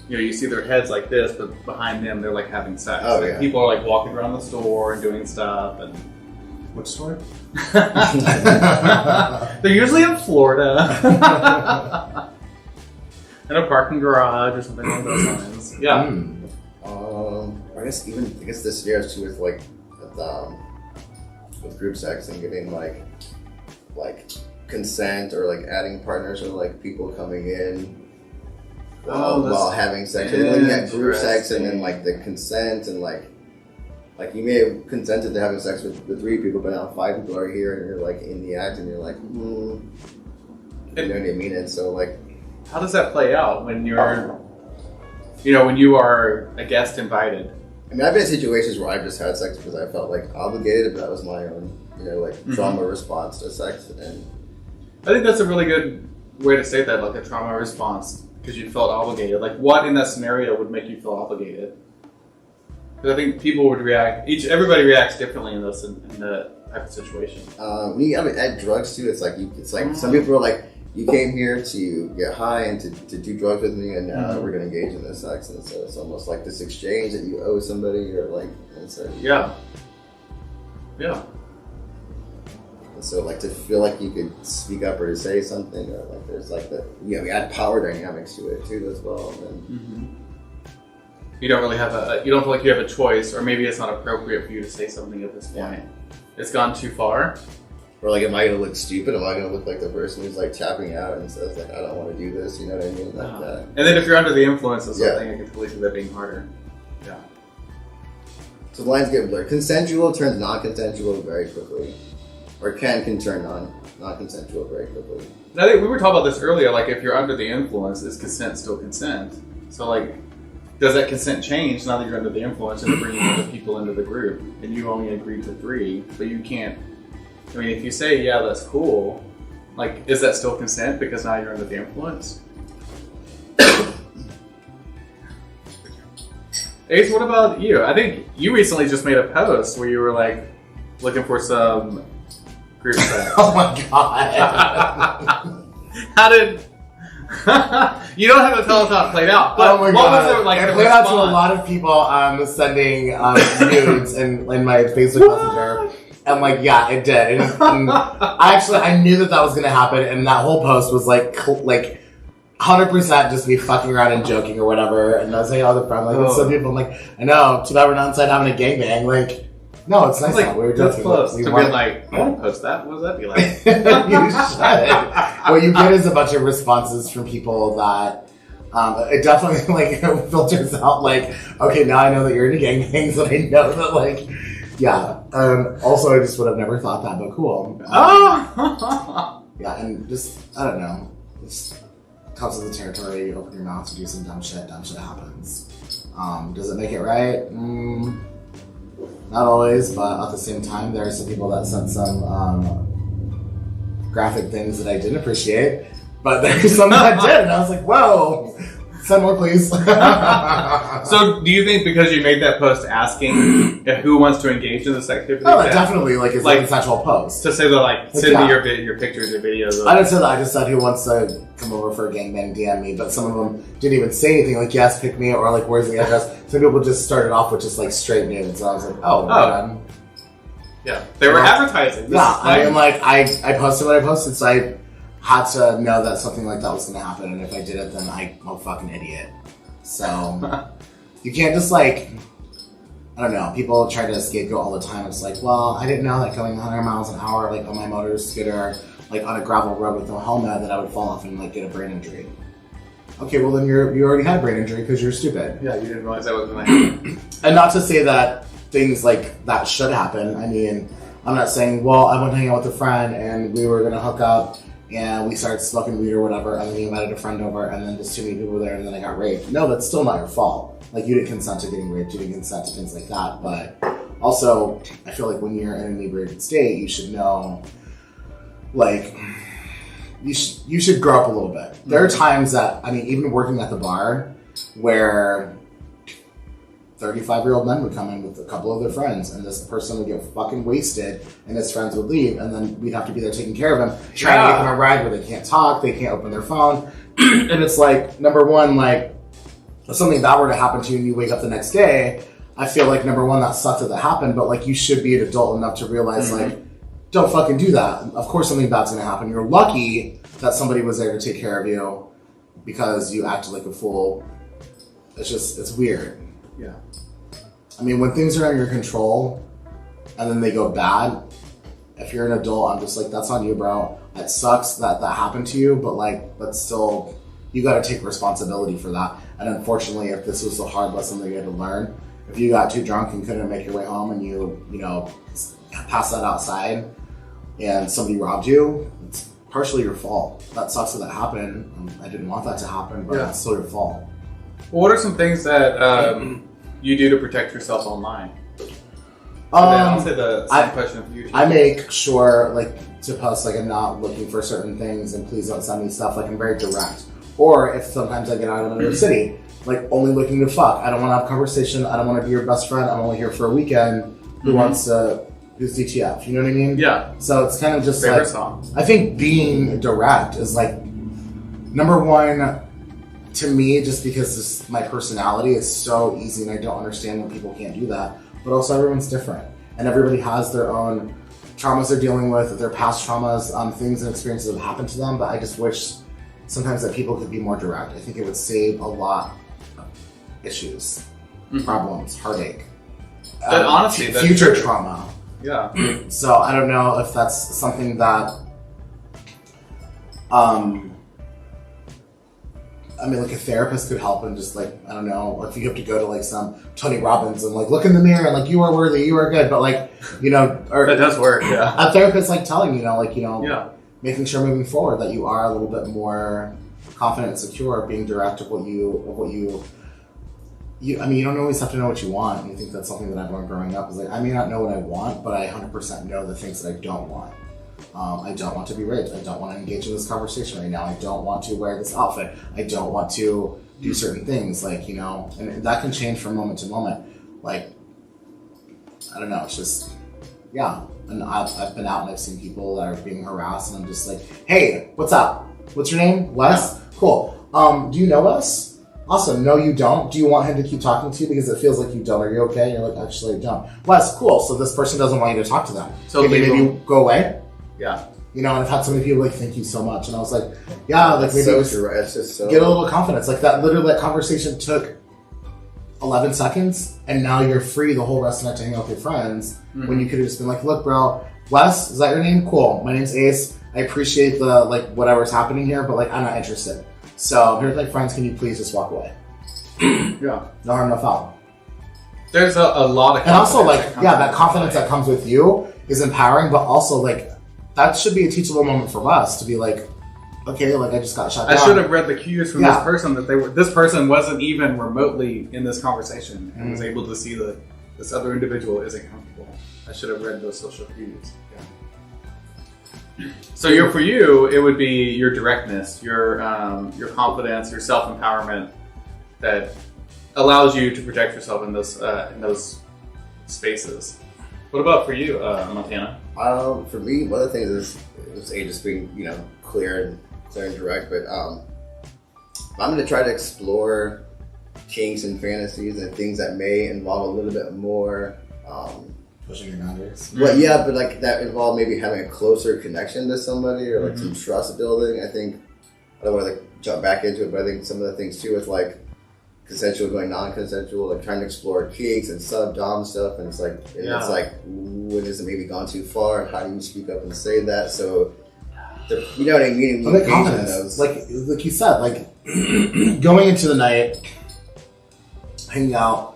Speaker 1: you know, you see their heads like this, but behind them, they're like having sex.
Speaker 3: Oh,
Speaker 1: like, people are like walking around the store and doing stuff. And
Speaker 2: which store?
Speaker 1: They're usually in Florida. And In a parking garage or something along those lines. Yeah.
Speaker 3: I guess this year too with like with group sex and getting like consent or like adding partners or like people coming in while having sex. And then you got group sex and then like the consent and like you may have consented to having sex with 3 people, but now 5 people are here and you're like in the act and you're like, you know what I mean? And so like,
Speaker 1: how does that play out when you're, when you are a guest invited?
Speaker 3: I mean, I've been in situations where I've just had sex because I felt like obligated, but that was my own, trauma response to sex. And
Speaker 1: I think that's a really good way to say that, like a trauma response, because you felt obligated. Like, what in that scenario would make you feel obligated? Because I think people would react. Everybody reacts differently in that type of situation.
Speaker 3: At drugs too, it's like some people are like, you came here to get high and to do drugs with me, and now we're going to engage in this sex, and so it's almost like this exchange that you owe somebody, or like, and so
Speaker 1: yeah.
Speaker 3: And so like to feel like you could speak up or to say something, or like there's like that, we add power dynamics to it too as well. And
Speaker 1: you don't really have you don't feel like you have a choice, or maybe it's not appropriate for you to say something at this point. It's gone too far.
Speaker 3: Or like, am I going to look stupid? Am I going to look like the person who's like tapping out and says like, I don't want to do this? You know what I mean? Like that.
Speaker 1: And then if you're under the influence of something, I can totally see that being harder. Yeah.
Speaker 3: So the lines get blurred. Consensual turns non-consensual very quickly, or can turn non-consensual very quickly.
Speaker 1: And I think we were talking about this earlier. Like, if you're under the influence, is consent still consent? So like, does that consent change now that you're under the influence and they're bringing other people into the group, and you only agreed to 3, but you can't? I mean, if you say, yeah, that's cool, like, is that still consent because now you're under the influence? Ace, what about you? I think you recently just made a post where you were, like, looking for some group sex.
Speaker 2: Oh my god.
Speaker 1: How did... You don't have to tell us how it played out, but
Speaker 2: oh my
Speaker 1: what
Speaker 2: god.
Speaker 1: was it like?
Speaker 2: It played out to a lot of people sending nudes in my Facebook Messenger. And like, yeah, it did. And I knew that was going to happen, and that whole post was like 100% just me fucking around and joking or whatever. And I was like, the friend, like, some people, I'm like, I know, too bad we're not inside having a gangbang. Like, no, it's nice.
Speaker 1: Like,
Speaker 2: we were
Speaker 1: that's
Speaker 2: joking.
Speaker 1: close to being like, I want to post that. What does that be like?
Speaker 2: You should. What you get is a bunch of responses from people that it definitely like filters out. Like, okay, now I know that you're into gangbangs, and I know that like. Yeah. Also, I just would have never thought that, but cool. Yeah, and just, I don't know. This comes with the territory. You open your mouth to do some dumb shit happens. Does it make it right? Not always, but at the same time, there are some people that sent some graphic things that I didn't appreciate, but there's some that did, and I was like, whoa. Send more, please.
Speaker 1: So, do you think because you made that post asking who wants to engage in this activity?
Speaker 2: Oh, that definitely is like a consensual post.
Speaker 1: To say that, like, send me your pictures, your videos.
Speaker 2: I didn't say that. I just said who wants to come over for a gangbang, DM me. But some of them didn't even say anything like, yes, pick me, or like, where's the address. Some people just started off with just like straight nudes. So I was like, oh. Man.
Speaker 1: Yeah, they were advertising.
Speaker 2: I posted what I posted, so I had to know that something like that was going to happen, and if I did it, then I'm a fucking idiot. So, you can't just like, I don't know, people try to scapegoat all the time. It's like, well, I didn't know that going 100 miles an hour, like on my motor scooter, like on a gravel road with no helmet, that I would fall off and like get a brain injury. Okay, well then you already had a brain injury because you're stupid.
Speaker 1: Yeah, you didn't realize that was going to happen.
Speaker 2: And not to say that things like that should happen. I mean, I'm not saying, well, I went to hang out with a friend and we were going to hook up and we started smoking weed or whatever, and then you invited a friend over, and then just too many people were there, and then I got raped. No, that's still not your fault. Like, you didn't consent to getting raped, you didn't consent to things like that, but also, I feel like when you're in an inebriated state, you should know, like, you should grow up a little bit. There are times that, I mean, even working at the bar, where 35-year-old men would come in with a couple of their friends, and this person would get fucking wasted, and his friends would leave, and then we'd have to be there taking care of them, trying to get them a ride where they can't talk, they can't open their phone, and it's like, number one, like, if something that were to happen to you and you wake up the next day, I feel like, number one, that sucks that happened, but like, you should be an adult enough to realize, like, don't fucking do that. Of course something bad's gonna happen. You're lucky that somebody was there to take care of you. because you acted like a fool. It's weird.
Speaker 1: Yeah.
Speaker 2: I mean, when things are under your control and then they go bad, if you're an adult, I'm just like, that's on you, bro. It sucks that happened to you, but still, you got to take responsibility for that. And unfortunately, if this was a hard lesson that you had to learn, if you got too drunk and couldn't make your way home and you passed out outside and somebody robbed you, it's partially your fault. That sucks that happened. I didn't want that to happen, but it's still your fault.
Speaker 1: Well, what are some things that you do to protect yourself online? I'll say the same question for you.
Speaker 2: I make sure, to post, I'm not looking for certain things, and please don't send me stuff. I'm very direct. Or if sometimes I get out of another city, only looking to fuck. I don't want to have conversation. I don't want to be your best friend. I'm only here for a weekend. Who's DTF? You know what I mean?
Speaker 1: Yeah.
Speaker 2: So it's kind of just
Speaker 1: favorite song.
Speaker 2: I think being direct is number one to me, just because my personality is so easy, and I don't understand when people can't do that. But also everyone's different, and everybody has their own traumas they're dealing with, their past traumas, things and experiences that have happened to them. But I just wish sometimes that people could be more direct. I think it would save a lot of issues, problems, heartache,
Speaker 1: honestly,
Speaker 2: future trauma.
Speaker 1: Yeah.
Speaker 2: So I don't know if that's something that, a therapist could help, and just I don't know, if you have to go to some Tony Robbins and look in the mirror and you are worthy, you are good, but or
Speaker 1: that does work. Yeah.
Speaker 2: A therapist telling you,
Speaker 1: yeah,
Speaker 2: making sure moving forward that you are a little bit more confident and secure, being direct of what you. You don't always have to know what you want, and I think that's something that I've learned growing up. Is I may not know what I want, but I 100% know the things that I don't want. I don't want to be raped. I don't want to engage in this conversation right now. I don't want to wear this outfit. I don't want to do certain things, and that can change from moment to moment. I don't know, it's just, yeah. And I've been out and I've seen people that are being harassed, and I'm just hey, what's up? What's your name? Wes? Cool. Do you know Wes? Awesome. No, you don't. Do you want him to keep talking to you because it feels like you don't? Are you okay? And you're actually, I don't. Wes, cool. So this person doesn't want you to talk to them. So maybe you go away?
Speaker 1: Yeah.
Speaker 2: And I've had so many people thank you so much. And I was yeah, maybe
Speaker 3: it's just so...
Speaker 2: get a little confidence. That conversation took 11 seconds, and now you're free the whole rest of the night to hang out with your friends, when you could have just been look, bro, Wes, is that your name? Cool. My name's Ace. I appreciate the, whatever's happening here, but, I'm not interested. So, here's my friends, can you please just walk away?
Speaker 1: Yeah.
Speaker 2: No harm, no foul.
Speaker 1: There's a lot of confidence.
Speaker 2: And also, that confidence that comes with you is empowering, but also, that should be a teachable moment for us to be okay, I just got shot down.
Speaker 1: I should have read the cues from this person that this person wasn't even remotely in this conversation and was able to see that this other individual isn't comfortable. I should have read those social cues. Yeah. So for you, it would be your directness, your confidence, your self-empowerment that allows you to protect yourself in those spaces. What about for you, Montana?
Speaker 3: For me, one of the things is just being clear and direct. But I'm going to try to explore kinks and fantasies and things that may involve a little bit more
Speaker 2: pushing your boundaries.
Speaker 3: But yeah, but that involve maybe having a closer connection to somebody or some trust building. I think I don't want to jump back into it, but I think some of the things too with consensual going non-consensual, trying to explore kinks and sub-dom stuff, and it's when is it maybe gone too far? How do you speak up and say that? So, you know what I mean?
Speaker 2: Confidence, like you said, going into the night, hanging out.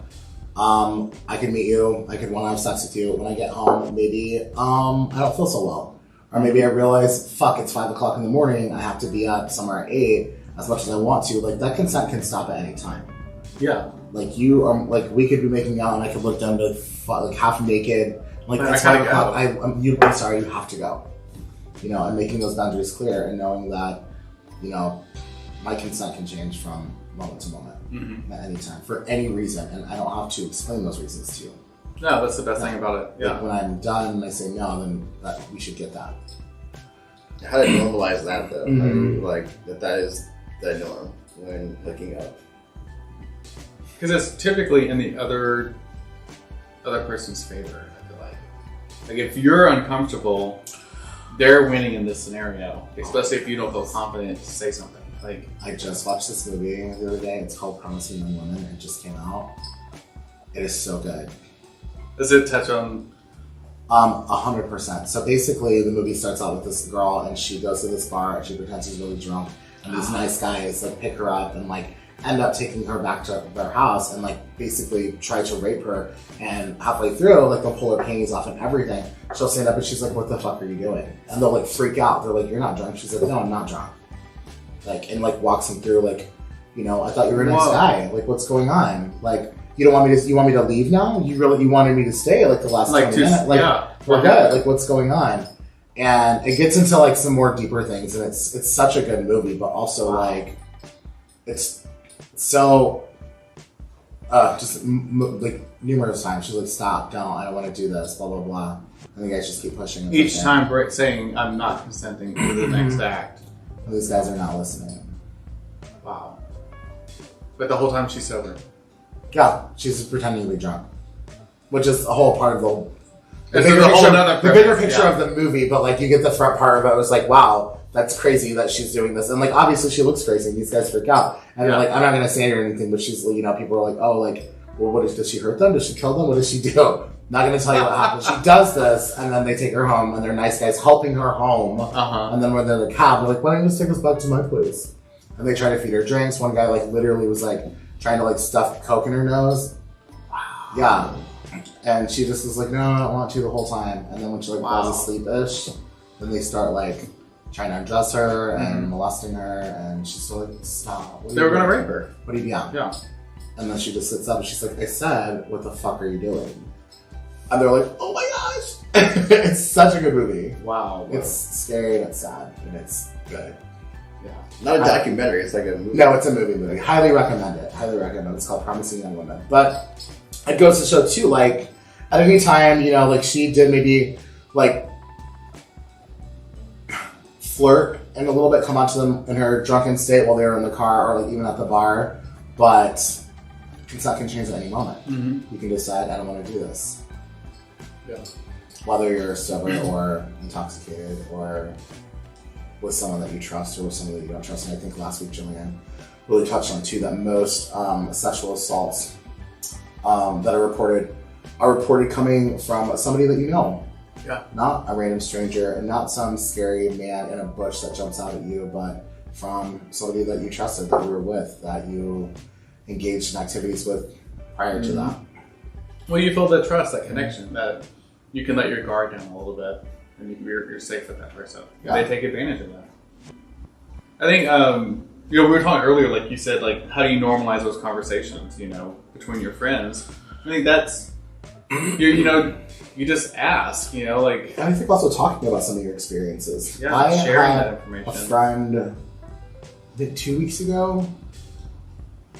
Speaker 2: I could meet you. I could want to have sex with you. When I get home, maybe I don't feel so well, or maybe I realize, fuck, it's 5 o'clock in the morning. I have to be up somewhere at 8. As much as I want to, that consent can stop at any time.
Speaker 1: Yeah.
Speaker 2: You are we could be making out, and I could look down to half naked. It's 5 o'clock. I'm sorry, you have to go. And making those boundaries clear, and knowing that, my consent can change from moment to moment at any time for any reason, and I don't have to explain those reasons to you.
Speaker 1: No, that's the best thing about it. Yeah.
Speaker 2: When I'm done and I say no, then we should get that.
Speaker 3: How to normalize that though? That is the norm when hooking up.
Speaker 1: Because it's typically in the other person's favor. I feel like if you're uncomfortable, they're winning in this scenario, especially if you don't feel confident to say something. Like,
Speaker 2: I just watched this movie the other day. It's called Promising Young Woman. It just came out. It is so good.
Speaker 1: does it touch on?
Speaker 2: 100%. So basically, the movie starts out with this girl, and she goes to this bar, and she pretends she's really drunk, and these nice guys like pick her up and like end up taking her back to their house and like basically try to rape her. And halfway through, like they'll pull her panties off and everything. She'll stand up and she's like, "What the fuck are you doing?" And they'll like freak out. They're like, "You're not drunk." She's like, "No, I'm not drunk." Like, and like walks them through like, you know, I thought you were a nice guy. Like, what's going on? Like, you want me to leave now? You wanted me to stay like the last 20 minutes? Like,
Speaker 1: yeah.
Speaker 2: We're good. Like, what's going on? And it gets into like some more deeper things, and it's such a good movie, but also like it's so just like numerous times she's like, "Stop, don't, I don't want to do this, blah blah blah," and the guys just keep pushing. And
Speaker 1: Each time saying, "I'm not consenting to the next act."
Speaker 2: And these guys are not listening.
Speaker 1: Wow. But the whole time she's sober.
Speaker 2: Yeah, she's pretending to be drunk, which is a whole part of the bigger picture of the movie. But like, you get the front part of it. It was like, wow, that's crazy that she's doing this, and like obviously she looks crazy. And these guys freak out, and they're like, I'm not gonna say it or anything, but she's, you know, people are like, oh, like, well, does she hurt them? Does she kill them? What does she do? Not gonna tell you what happens. She does this, and then they take her home, and they're nice guys helping her home. And then when they're in the cab, they're like, why don't you just take us back to my place? And they try to feed her drinks. One guy like literally was like trying to like stuff Coke in her nose. Wow. Yeah. And she just was like, no, I don't want to the whole time. And then when she like falls asleep-ish, then they start like trying to undress her and molesting her, and she's still like, stop.
Speaker 1: They were gonna rape her.
Speaker 2: What do you do? Yeah. And then she just sits up and she's like, I said, what the fuck are you doing? And they're like, oh my gosh. It's such a good movie.
Speaker 1: Wow.
Speaker 2: It's scary and it's sad and it's good.
Speaker 3: Yeah. Not a documentary, it's like a movie.
Speaker 2: No, it's a movie. Highly recommend it. Highly recommend it. It's called Promising Young Women. But it goes to show too, like, at any time, you know, like she did maybe like flirt and a little bit come onto them in her drunken state while they were in the car or like even at the bar, but consent can change at any moment. You can decide, I don't want to do this.
Speaker 1: Yeah.
Speaker 2: Whether you're sober or intoxicated or with someone that you trust or with someone that you don't trust. And I think last week Jillian really touched on too that most sexual assaults that are reported coming from somebody that you know.
Speaker 1: Yeah.
Speaker 2: Not a random stranger and not some scary man in a bush that jumps out at you, but from somebody that you trusted, that you were with, that you engaged in activities with prior to that.
Speaker 1: Well, you feel that trust, that connection, that you can let your guard down a little bit and you're safe with that person. Yeah. They take advantage of that. I think, you know, we were talking earlier, like you said, like, how do you normalize those conversations, you know, between your friends? I think that's, you know, you just ask, you know, like...
Speaker 2: And I think also talking about some of your experiences.
Speaker 1: Yeah, sharing that information.
Speaker 2: A friend, I think 2 weeks ago,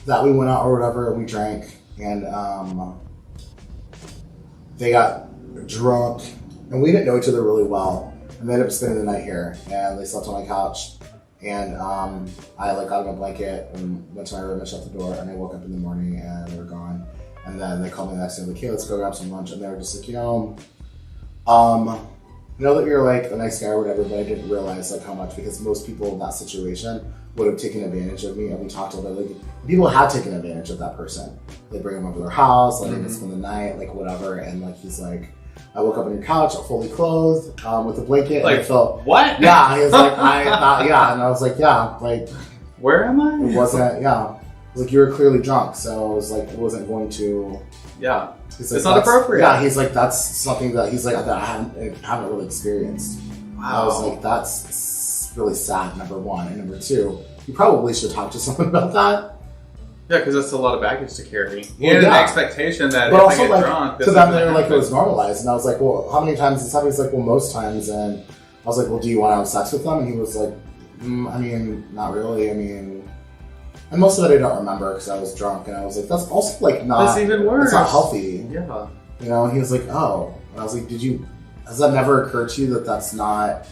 Speaker 2: that we went out or whatever, and we drank, and they got drunk, and we didn't know each other really well, and they ended up spending the night here, and they slept on my couch, and I like got in a blanket and went to my room and shut the door, and I woke up in the morning and they were gone. And then they called me the next day, like, hey, let's go grab some lunch. And they were just like, you know that you're like a nice guy or whatever, but I didn't realize like how much, because most people in that situation would have taken advantage of me. And we talked about like people had taken advantage of that person. They bring him over to their house, let him spend the night, like whatever. And like he's like, I woke up on your couch, fully clothed, with a blanket.
Speaker 1: Like,
Speaker 2: and I felt
Speaker 1: what?
Speaker 2: Yeah, he was like, I thought, yeah, and I was like, yeah, like,
Speaker 1: where am I?
Speaker 2: It wasn't, yeah. Like, you were clearly drunk, so I was like, it wasn't going to...
Speaker 1: Yeah.
Speaker 2: Like,
Speaker 1: it's not appropriate.
Speaker 2: Yeah, he's like, that's something that he's like, that I haven't really experienced.
Speaker 1: Wow.
Speaker 2: I was like, that's really sad, number one. And number two, you probably should talk to someone about that.
Speaker 1: Yeah, because that's a lot of baggage to carry.
Speaker 2: Well,
Speaker 1: and an expectation that
Speaker 2: but
Speaker 1: if
Speaker 2: also,
Speaker 1: I get
Speaker 2: like,
Speaker 1: drunk,
Speaker 2: to them, they're like, it was normalized. And I was like, well, how many times? And somebody's like, well, most times. And I was like, well, do you want to have sex with them? And he was like, I mean, not really. I mean... And most of it I don't remember because I was drunk, and I was like, that's also like not...
Speaker 1: That's even worse.
Speaker 2: It's not healthy.
Speaker 1: Yeah.
Speaker 2: You know, and he was like, oh. And I was like, has that never occurred to you that that's not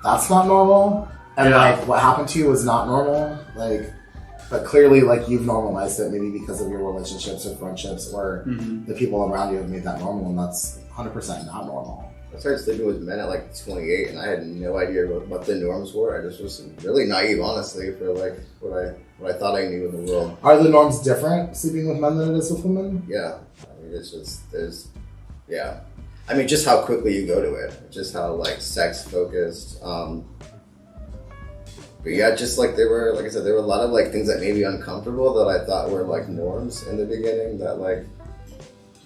Speaker 2: normal? And like, what happened to you was not normal? Like, but clearly, like, you've normalized it maybe because of your relationships or friendships or the people around you have made that normal, and that's 100% not normal.
Speaker 3: I started sleeping with men at like 28, and I had no idea what the norms were. I just was really naive, honestly, for like what I thought I knew in the world.
Speaker 2: Are the norms different sleeping with men than it is with women?
Speaker 3: Yeah, I mean, it's just yeah. I mean, just how quickly you go to it, just how like sex focused. But yeah, just like there were, like I said, there were a lot of like things that made me uncomfortable that I thought were like norms in the beginning. That like,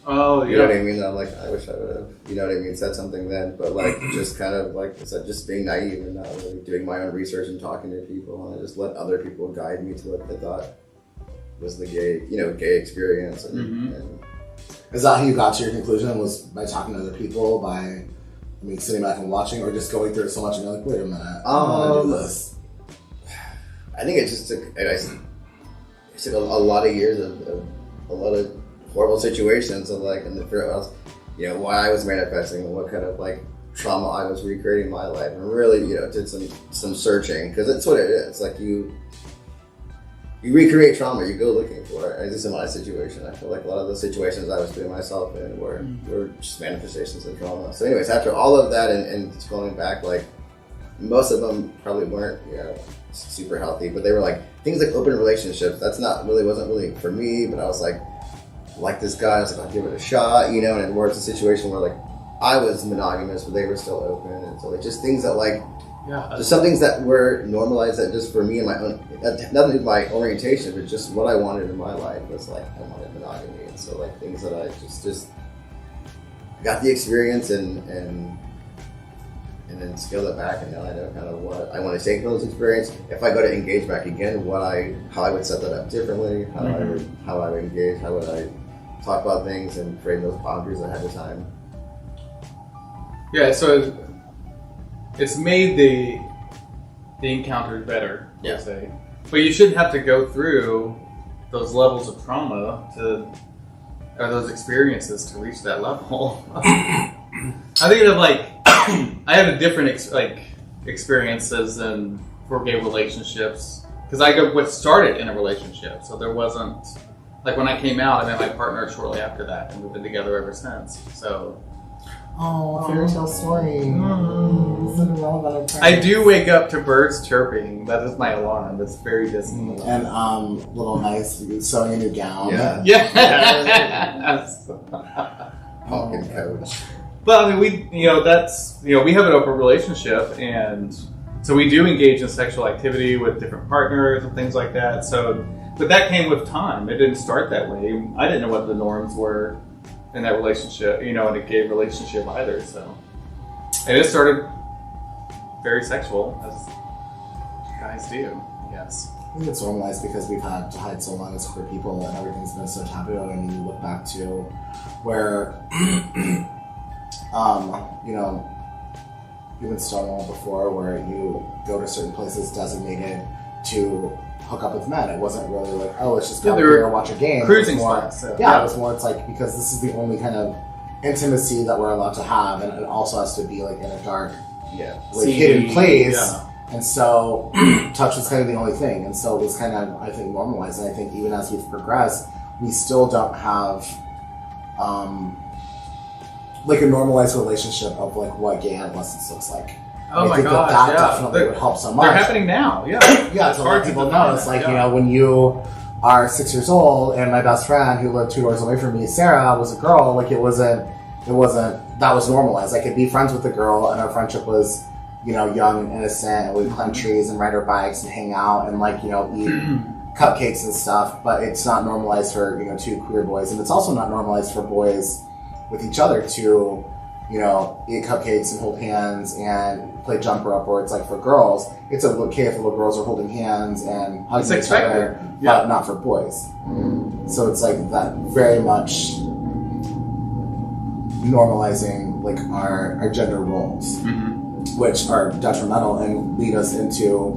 Speaker 1: oh yeah,
Speaker 3: you know what I mean? I'm like, I wish I would have, you know what I mean, said something then. But like, just kind of like I said, just being naive and not really doing my own research and talking to people, and I just let other people guide me to what they thought was the gay experience. And
Speaker 2: is that how you got to your conclusion? Was by talking to other people, sitting back and watching, or just going through it so much and you're like, wait a minute, I want to do this?
Speaker 3: I think it just took, I took a lot of years of a lot of horrible situations of like, and the figure out, why I was manifesting and what kind of like trauma I was recreating in my life, and really, did some searching, because that's what it is. Like you recreate trauma, you go looking for it. At least in my situation, I feel like a lot of the situations I was putting myself in were just manifestations of trauma. So anyways, after all of that and just going back, like most of them probably weren't, super healthy, but they were like things like open relationships. That's wasn't really for me, but I was like this guy, I was like, I'll give it a shot, and it worked a situation where like I was monogamous, but they were still open, and so like just things that like, just some things that were normalized that just for me and my own, nothing to do with my orientation, but just what I wanted in my life was like, I wanted monogamy, and so like things that I just got the experience and then scaled it back, and now I know kind of what I want to take from those experiences. If I go to engage back again, how I would set that up differently, how I would engage, how would I talk about things and frame those boundaries ahead of time.
Speaker 1: Yeah, so it's made the encounters better, let's say. But you shouldn't have to go through those levels of trauma or those experiences to reach that level. I think of like, I had a different experiences than for gay relationships, because I started in a relationship, so there wasn't, like when I came out, I met my partner shortly after that, and we've been together ever since. So.
Speaker 2: Oh, fairy tale story.
Speaker 1: I do wake up to birds chirping. That is my alarm. It's very distant.
Speaker 2: And little nice sewing a new gown.
Speaker 3: Yeah.
Speaker 1: Yes.
Speaker 3: Pumpkin coach.
Speaker 1: But I mean, we have an open relationship, and so we do engage in sexual activity with different partners and things like that. So, but that came with time. It didn't start that way. I didn't know what the norms were in that relationship, in a gay relationship either. So, and it started very sexual, as guys do, I guess.
Speaker 2: I think it's normalized because we've had to hide so long as queer people, and everything's been so taboo. I mean, you look back to where, even Stonewall before, where you go to certain places designated to hook up with men. It wasn't really like, oh, let's just go here and watch a game.
Speaker 1: Cruising
Speaker 2: spots. It was more, it's like, because this is the only kind of intimacy that we're allowed to have, and it also has to be like in a dark, hidden place. Yeah. And so touch was kind of the only thing. And so it was kind of, I think, normalized. And I think even as we've progressed, we still don't have like a normalized relationship of like what gay adolescence looks like.
Speaker 1: Oh my god!
Speaker 2: That definitely would help so much.
Speaker 1: They're happening now. Yeah,
Speaker 2: it's hard to people know. It's like when you are 6 years old, and my best friend who lived 2 doors away from me, Sarah, was a girl. Like it wasn't. That was normalized. I could be friends with a girl, and our friendship was, young and innocent, and we'd climb trees and ride our bikes and hang out and eat cupcakes and stuff. But it's not normalized for two queer boys, and it's also not normalized for boys with each other to eat cupcakes and hold hands and play jump rope, or it's like for girls, it's okay if little girls are holding hands and hugging each other, but not for boys. So it's like that very much normalizing like our gender roles, which are detrimental and lead us into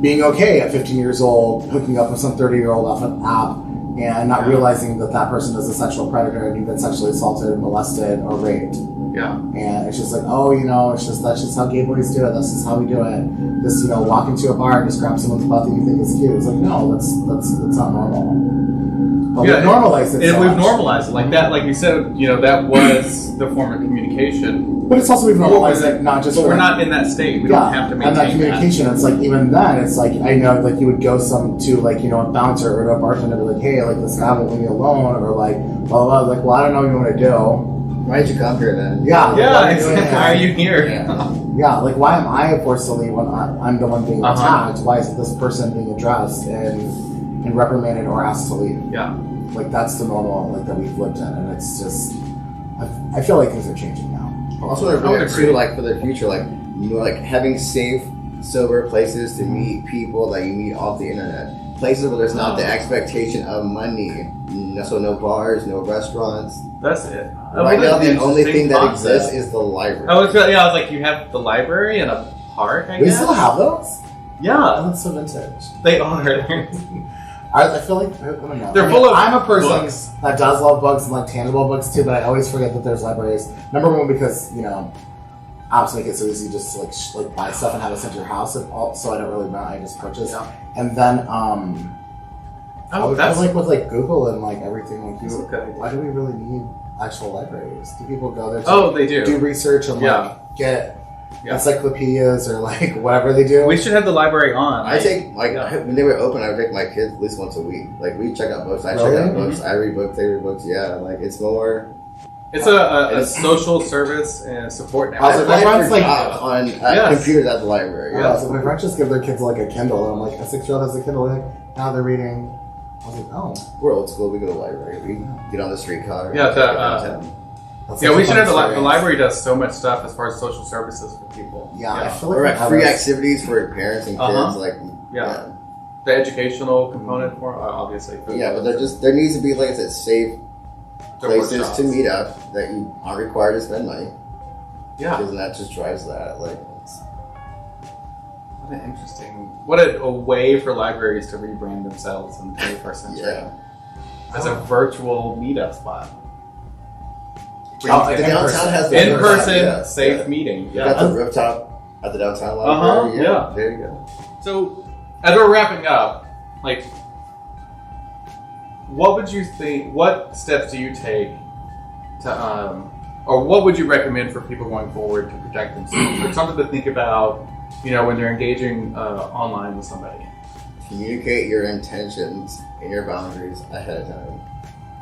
Speaker 2: being okay at 15 years old, hooking up with some 30-year-old off an app, and not realizing that person is a sexual predator and you've been sexually assaulted, molested, or raped.
Speaker 1: Yeah.
Speaker 2: And it's just like, that's just how gay boys do it. That's just how we do it. Just, walk into a bar and just grab someone's butt that you think is cute. It's like, no, that's not normal. But we've normalized it.
Speaker 1: We've normalized it. Like that, like you said, that was the form of communication communication.
Speaker 2: But it's also we've normalized like not just.
Speaker 1: But we're not in that state. We don't have to maintain
Speaker 2: and that communication. It's like even then, it's like I know like you would go to like a bouncer or to a bartender and be like, hey, like this guy won't leave me alone, or like blah blah blah. Like, well, I don't know what you want to do.
Speaker 3: Why did you come here then?
Speaker 2: Yeah.
Speaker 1: Yeah. Why are you here?
Speaker 2: Yeah. Like why am I forced to leave when I'm the one being attacked? Why is it this person being addressed and reprimanded or asked to leave?
Speaker 1: Yeah.
Speaker 2: Like that's the normal like that we've lived in, and it's just I feel like things are changing now.
Speaker 3: Also, they're too, like for the future, like like having safe, sober places to meet people that you meet off the internet, places where there's not the expectation of money. So no bars, no restaurants.
Speaker 1: That's it.
Speaker 3: Right now, the only thing that exists is the library.
Speaker 1: I was like, you have the library and a park. I guess.
Speaker 2: We still have those.
Speaker 1: Yeah,
Speaker 2: oh, that's so vintage.
Speaker 1: They are.
Speaker 2: I feel like I don't know.
Speaker 1: They're full of.
Speaker 2: I'm a person
Speaker 1: books.
Speaker 2: that does love books and like tangible books too, but I always forget that there's libraries. Number one, because apps make it so easy just to like buy stuff and have it sent to your house. So I don't really rent. I just purchase. Yeah. And then I would feel like with like Google and like everything like why do we really need actual libraries? Do people go there to
Speaker 1: they do
Speaker 2: research and like get encyclopedias or like whatever they do?
Speaker 1: We should have the library on.
Speaker 3: I take when they were open, I would take my kids at least once a week. Like we check out books, I check out books, I read books, they read books. Yeah, like it's more.
Speaker 1: It's a social service and support network.
Speaker 2: Also, my friends like
Speaker 3: on computers at the library.
Speaker 2: Yeah, so my friends just give their kids like a Kindle, and I'm like, a 6-year-old has a Kindle, like now they're reading. I was like, oh,
Speaker 3: we're old school. We go to the library. We get on the streetcar.
Speaker 1: Yeah, we should have the library does so much stuff as far as social services for people.
Speaker 2: Yeah, I feel
Speaker 3: like free activities for parents and kids. Like
Speaker 1: the educational component for obviously.
Speaker 3: But there needs to be, like I said, safe places to meet up that you aren't required to spend money.
Speaker 1: Yeah,
Speaker 3: because that just drives that. Like,
Speaker 1: what an interesting, what a way for libraries to rebrand themselves in the 21st century.
Speaker 3: Yeah,
Speaker 1: as a virtual meetup spot.
Speaker 3: The downtown has
Speaker 1: the in-person safe meeting.
Speaker 3: You got the rooftop at the downtown library.
Speaker 1: Yeah,
Speaker 3: there you go.
Speaker 1: So, as we're wrapping up, like, what would you think? What steps do you take to, or what would you recommend for people going forward to protect themselves? Or something to think about, when they're engaging online with somebody.
Speaker 3: Communicate your intentions and your boundaries ahead of time.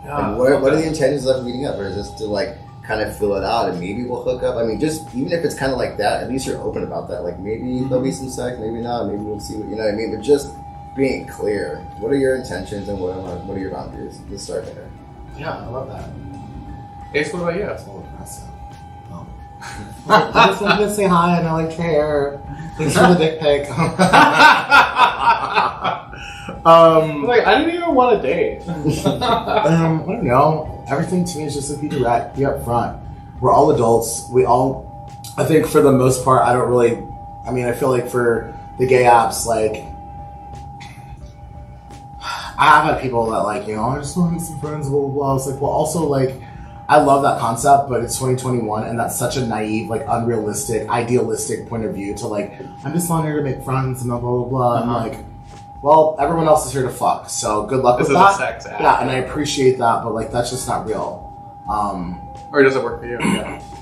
Speaker 1: Yeah,
Speaker 3: and what are the intentions of meeting up? Or is this to like kind of fill it out and maybe we'll hook up? I mean, just even if it's kind of like that, at least you're open about that. Like maybe there'll be some sex, maybe not. Maybe we'll see. You know what I mean? But just being clear. What are your intentions and what are your boundaries? Let's start there.
Speaker 2: Yeah, I love that.
Speaker 1: Ace, what about you?
Speaker 2: That's all impressive. I just wanted to say hi and I liked your hair. Thanks for the dick pic.
Speaker 1: I didn't even want a date.
Speaker 2: I don't know. Everything to me is just like be direct, be upfront. We're all adults. I think for the most part, I feel like for the gay apps, like, I have had people that like, I just want to meet some friends, blah, blah, blah. I was like, well, also, like, I love that concept, but it's 2021, and that's such a naive, like, unrealistic, idealistic point of view to, like, I'm just on here to make friends and blah, blah, blah, blah. I'm like, well, everyone else is here to fuck, so good luck with that.
Speaker 1: This is a sex app.
Speaker 2: Yeah, and I appreciate that, but, like, that's just not real.
Speaker 1: Or does it work for you?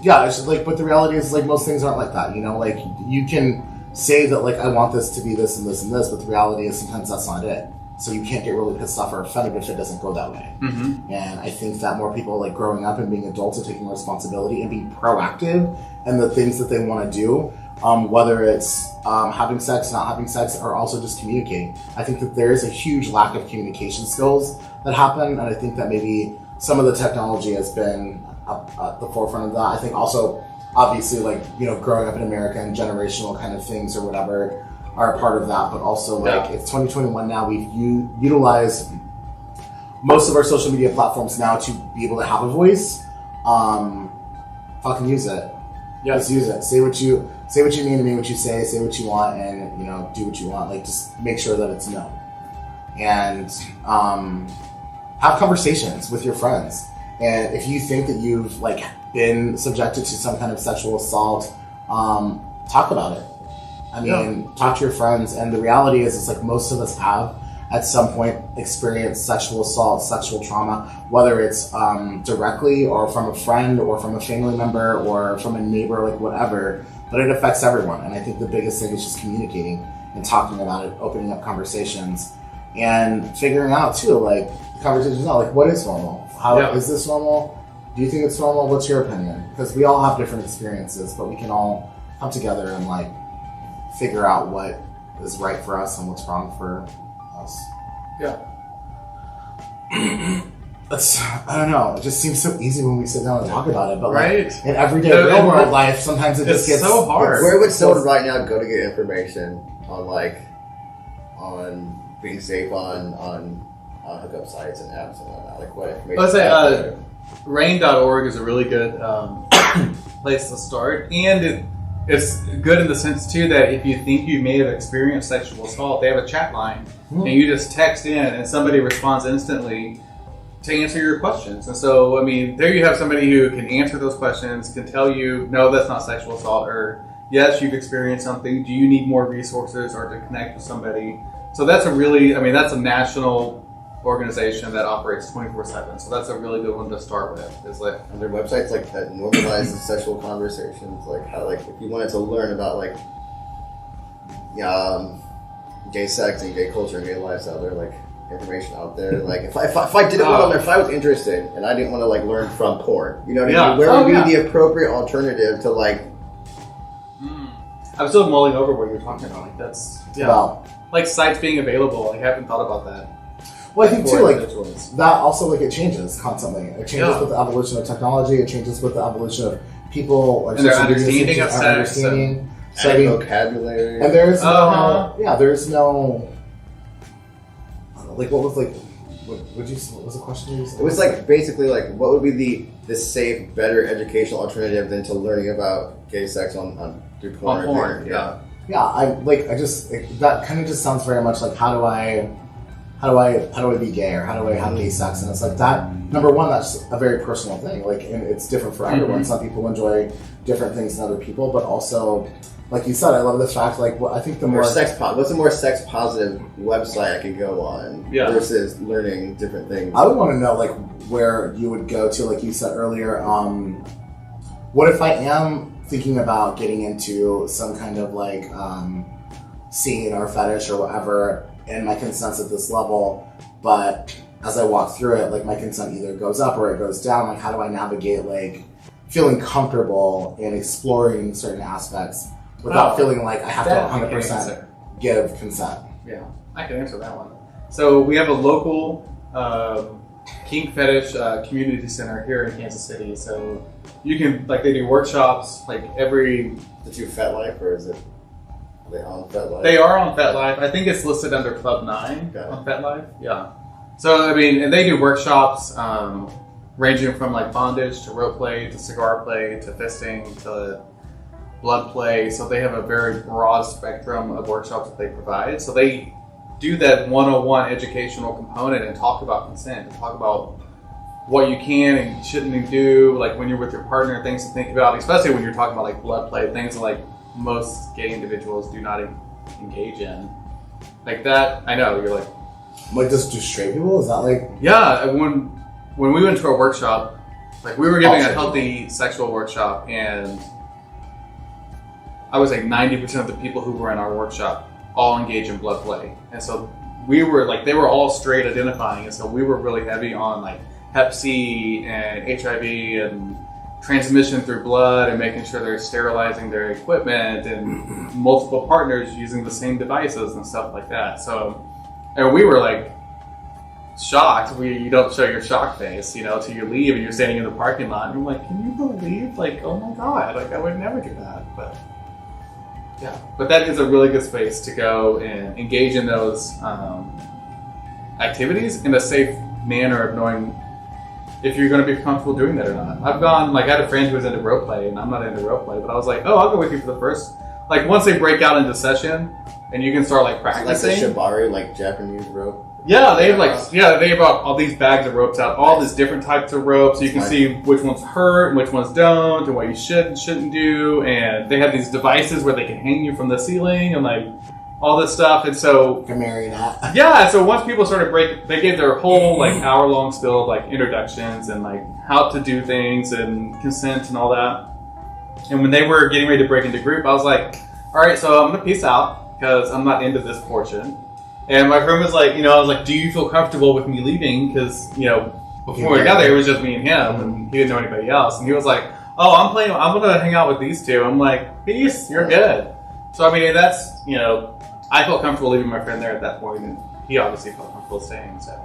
Speaker 2: Yeah, it's just, like, but the reality is, like, most things aren't like that, Like, you can say that, like, I want this to be this and this and this, but the reality is sometimes that's not it. So you can't get really pissed off or offended if it doesn't go that way.
Speaker 1: Mm-hmm.
Speaker 2: And I think that more people like growing up and being adults and taking responsibility and being proactive in the things that they want to do, whether it's having sex, not having sex, or also just communicating. I think that there is a huge lack of communication skills that happen, and I think that maybe some of the technology has been at the forefront of that. I think also, obviously, like, growing up in America and generational kind of things or whatever are a part of that, but also like it's 2021 now. We've utilized most of our social media platforms now to be able to have a voice. Fucking use it. Just use it. Say what you mean to me, what you say what you want, and do what you want. Like, just make sure that it's known, and have conversations with your friends. And if you think that you've like been subjected to some kind of sexual assault, talk about it. Talk to your friends, and the reality is, it's like most of us have. at some point experienced sexual assault, sexual trauma, whether it's directly or from a friend or from a family member or from a neighbor, like whatever, but it affects everyone. And I think the biggest thing is just communicating and talking about it, opening up conversations and figuring out too, like conversations out, like what is normal? How is this normal? Do you think it's normal? What's your opinion? Because we all have different experiences, but we can all come together and like figure out what is right for us and what's wrong for us.
Speaker 1: Yeah.
Speaker 2: I don't know. It just seems so easy when we sit down and talk about it, but
Speaker 1: right.
Speaker 2: like in everyday real world life, sometimes it just gets
Speaker 1: so hard.
Speaker 3: Where would someone right now go to get information on being safe on hookup sites and apps and whatnot? Like what information?
Speaker 1: Let's say rain.org is a really good place to start, and it's good in the sense too that if you think you may have experienced sexual assault, they have a chat line, and you just text in, and somebody responds instantly to answer your questions. And so, I mean, there you have somebody who can answer those questions, can tell you, no, that's not sexual assault, or yes, you've experienced something. Do you need more resources or to connect with somebody? So that's that's a national organization that operates 24/7. So that's a really good one to start with. Is like,
Speaker 3: and there are websites like that normalizes sexual conversations, like how, like if you wanted to learn about like gay sex and gay culture and gay lifestyle, there are like information out there. Like if I didn't want to learn, if I was interested and I didn't want to like learn from porn, you know what I mean? Where would be the appropriate alternative to like?
Speaker 1: I'm still mulling over what you're talking about. Like that's like sites being available. I haven't thought about that.
Speaker 2: Well, I think too, like that also, like it changes constantly. It changes with the evolution of technology. It changes with the evolution of people, like
Speaker 1: and their understanding of sex,
Speaker 3: so vocabulary.
Speaker 2: And there's there's no like what was like what was the question?
Speaker 3: It was like basically like what would be the safe, better educational alternative than to learning about gay sex on through porn?
Speaker 2: Yeah, that kind of just sounds very much like how do I be gay, or how do I have gay sex? And it's like that, number one, that's a very personal thing. Like, and it's different for everyone. Some people enjoy different things than other people, but also, like you said, I love the fact, like, I think the more
Speaker 3: what's a more sex positive website I could go on versus learning different things?
Speaker 2: I would want to know, like, where you would go to, like you said earlier, what if I am thinking about getting into some kind of, like, scene or fetish or whatever, and my consent's at this level, but as I walk through it, like my consent either goes up or it goes down. Like, how do I navigate, like, feeling comfortable in exploring certain aspects without feeling like I have to 100% give consent?
Speaker 1: Yeah, I can answer that one. So we have a local kink fetish community center here in Kansas City. So you can, like, they do workshops like every.
Speaker 3: Is it FetLife or is it? Are they on FetLife?
Speaker 1: They are on FetLife. I think it's listed under Club 9 on FetLife. Yeah. So, I mean, and they do workshops ranging from like bondage to rope play to cigar play to fisting to blood play. So they have a very broad spectrum of workshops that they provide. So they do that 101 educational component and talk about consent and talk about what you can and shouldn't do, like when you're with your partner, things to think about, especially when you're talking about like blood play, things that like most gay individuals do not engage in. Like that, I know, you're like
Speaker 2: just do straight people? Is that like...
Speaker 1: Yeah, when we went to a workshop, like we were giving a healthy sexual workshop, and I would say 90% of the people who were in our workshop all engage in blood play. And so we were like, they were all straight identifying, and so we were really heavy on like Hep C and HIV and transmission through blood and making sure they're sterilizing their equipment and multiple partners using the same devices and stuff like that. So, and we were like shocked. You don't show your shock face, till you leave and you're standing in the parking lot and you're like, can you believe? Like, oh my God, like I would never do that. But yeah, but that is a really good space to go and engage in those activities in a safe manner of knowing if you're going to be comfortable doing that or not. I've gone, like, I had a friend who was into rope play, and I'm not into rope play, but I was like, oh, I'll go with you for the first, like, once they break out into session, and you can start, like, practicing.
Speaker 3: Like the shibari, like Japanese rope?
Speaker 1: Yeah, they have, they have all these bags of ropes out, all these different types of ropes, so you can see which ones hurt, and which ones don't, and what you should and shouldn't do, and they have these devices where they can hang you from the ceiling, and, like, all this stuff. And so
Speaker 2: Like a marionette.
Speaker 1: yeah, so once people started they gave their whole like hour-long spiel of like introductions and like how to do things and consent and all that. And when they were getting ready to break into group, I was like, all right, so I'm gonna peace out because I'm not into this portion. And my friend was like, I was like, do you feel comfortable with me leaving? Because before we got there, it was just me and him, and he didn't know anybody else. And he was like, oh, I'm gonna hang out with these two. I'm like, peace, you're good. So I mean, that's I felt comfortable leaving my friend there at that point, and he obviously felt comfortable staying. So,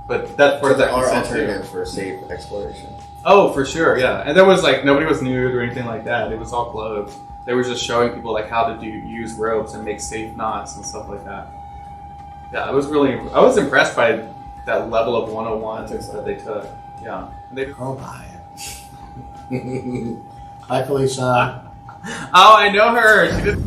Speaker 1: but that's part of that
Speaker 3: There are
Speaker 1: consent too.
Speaker 3: alternatives for safe exploration.
Speaker 1: Oh, for sure, yeah. And there was like nobody was nude or anything like that. It was all clothed. They were just showing people like how to use ropes and make safe knots and stuff like that. Yeah, I was impressed by that level of 101 that they took. Yeah.
Speaker 2: Oh my. Hi, Felicia.
Speaker 1: Oh, I know her. She did.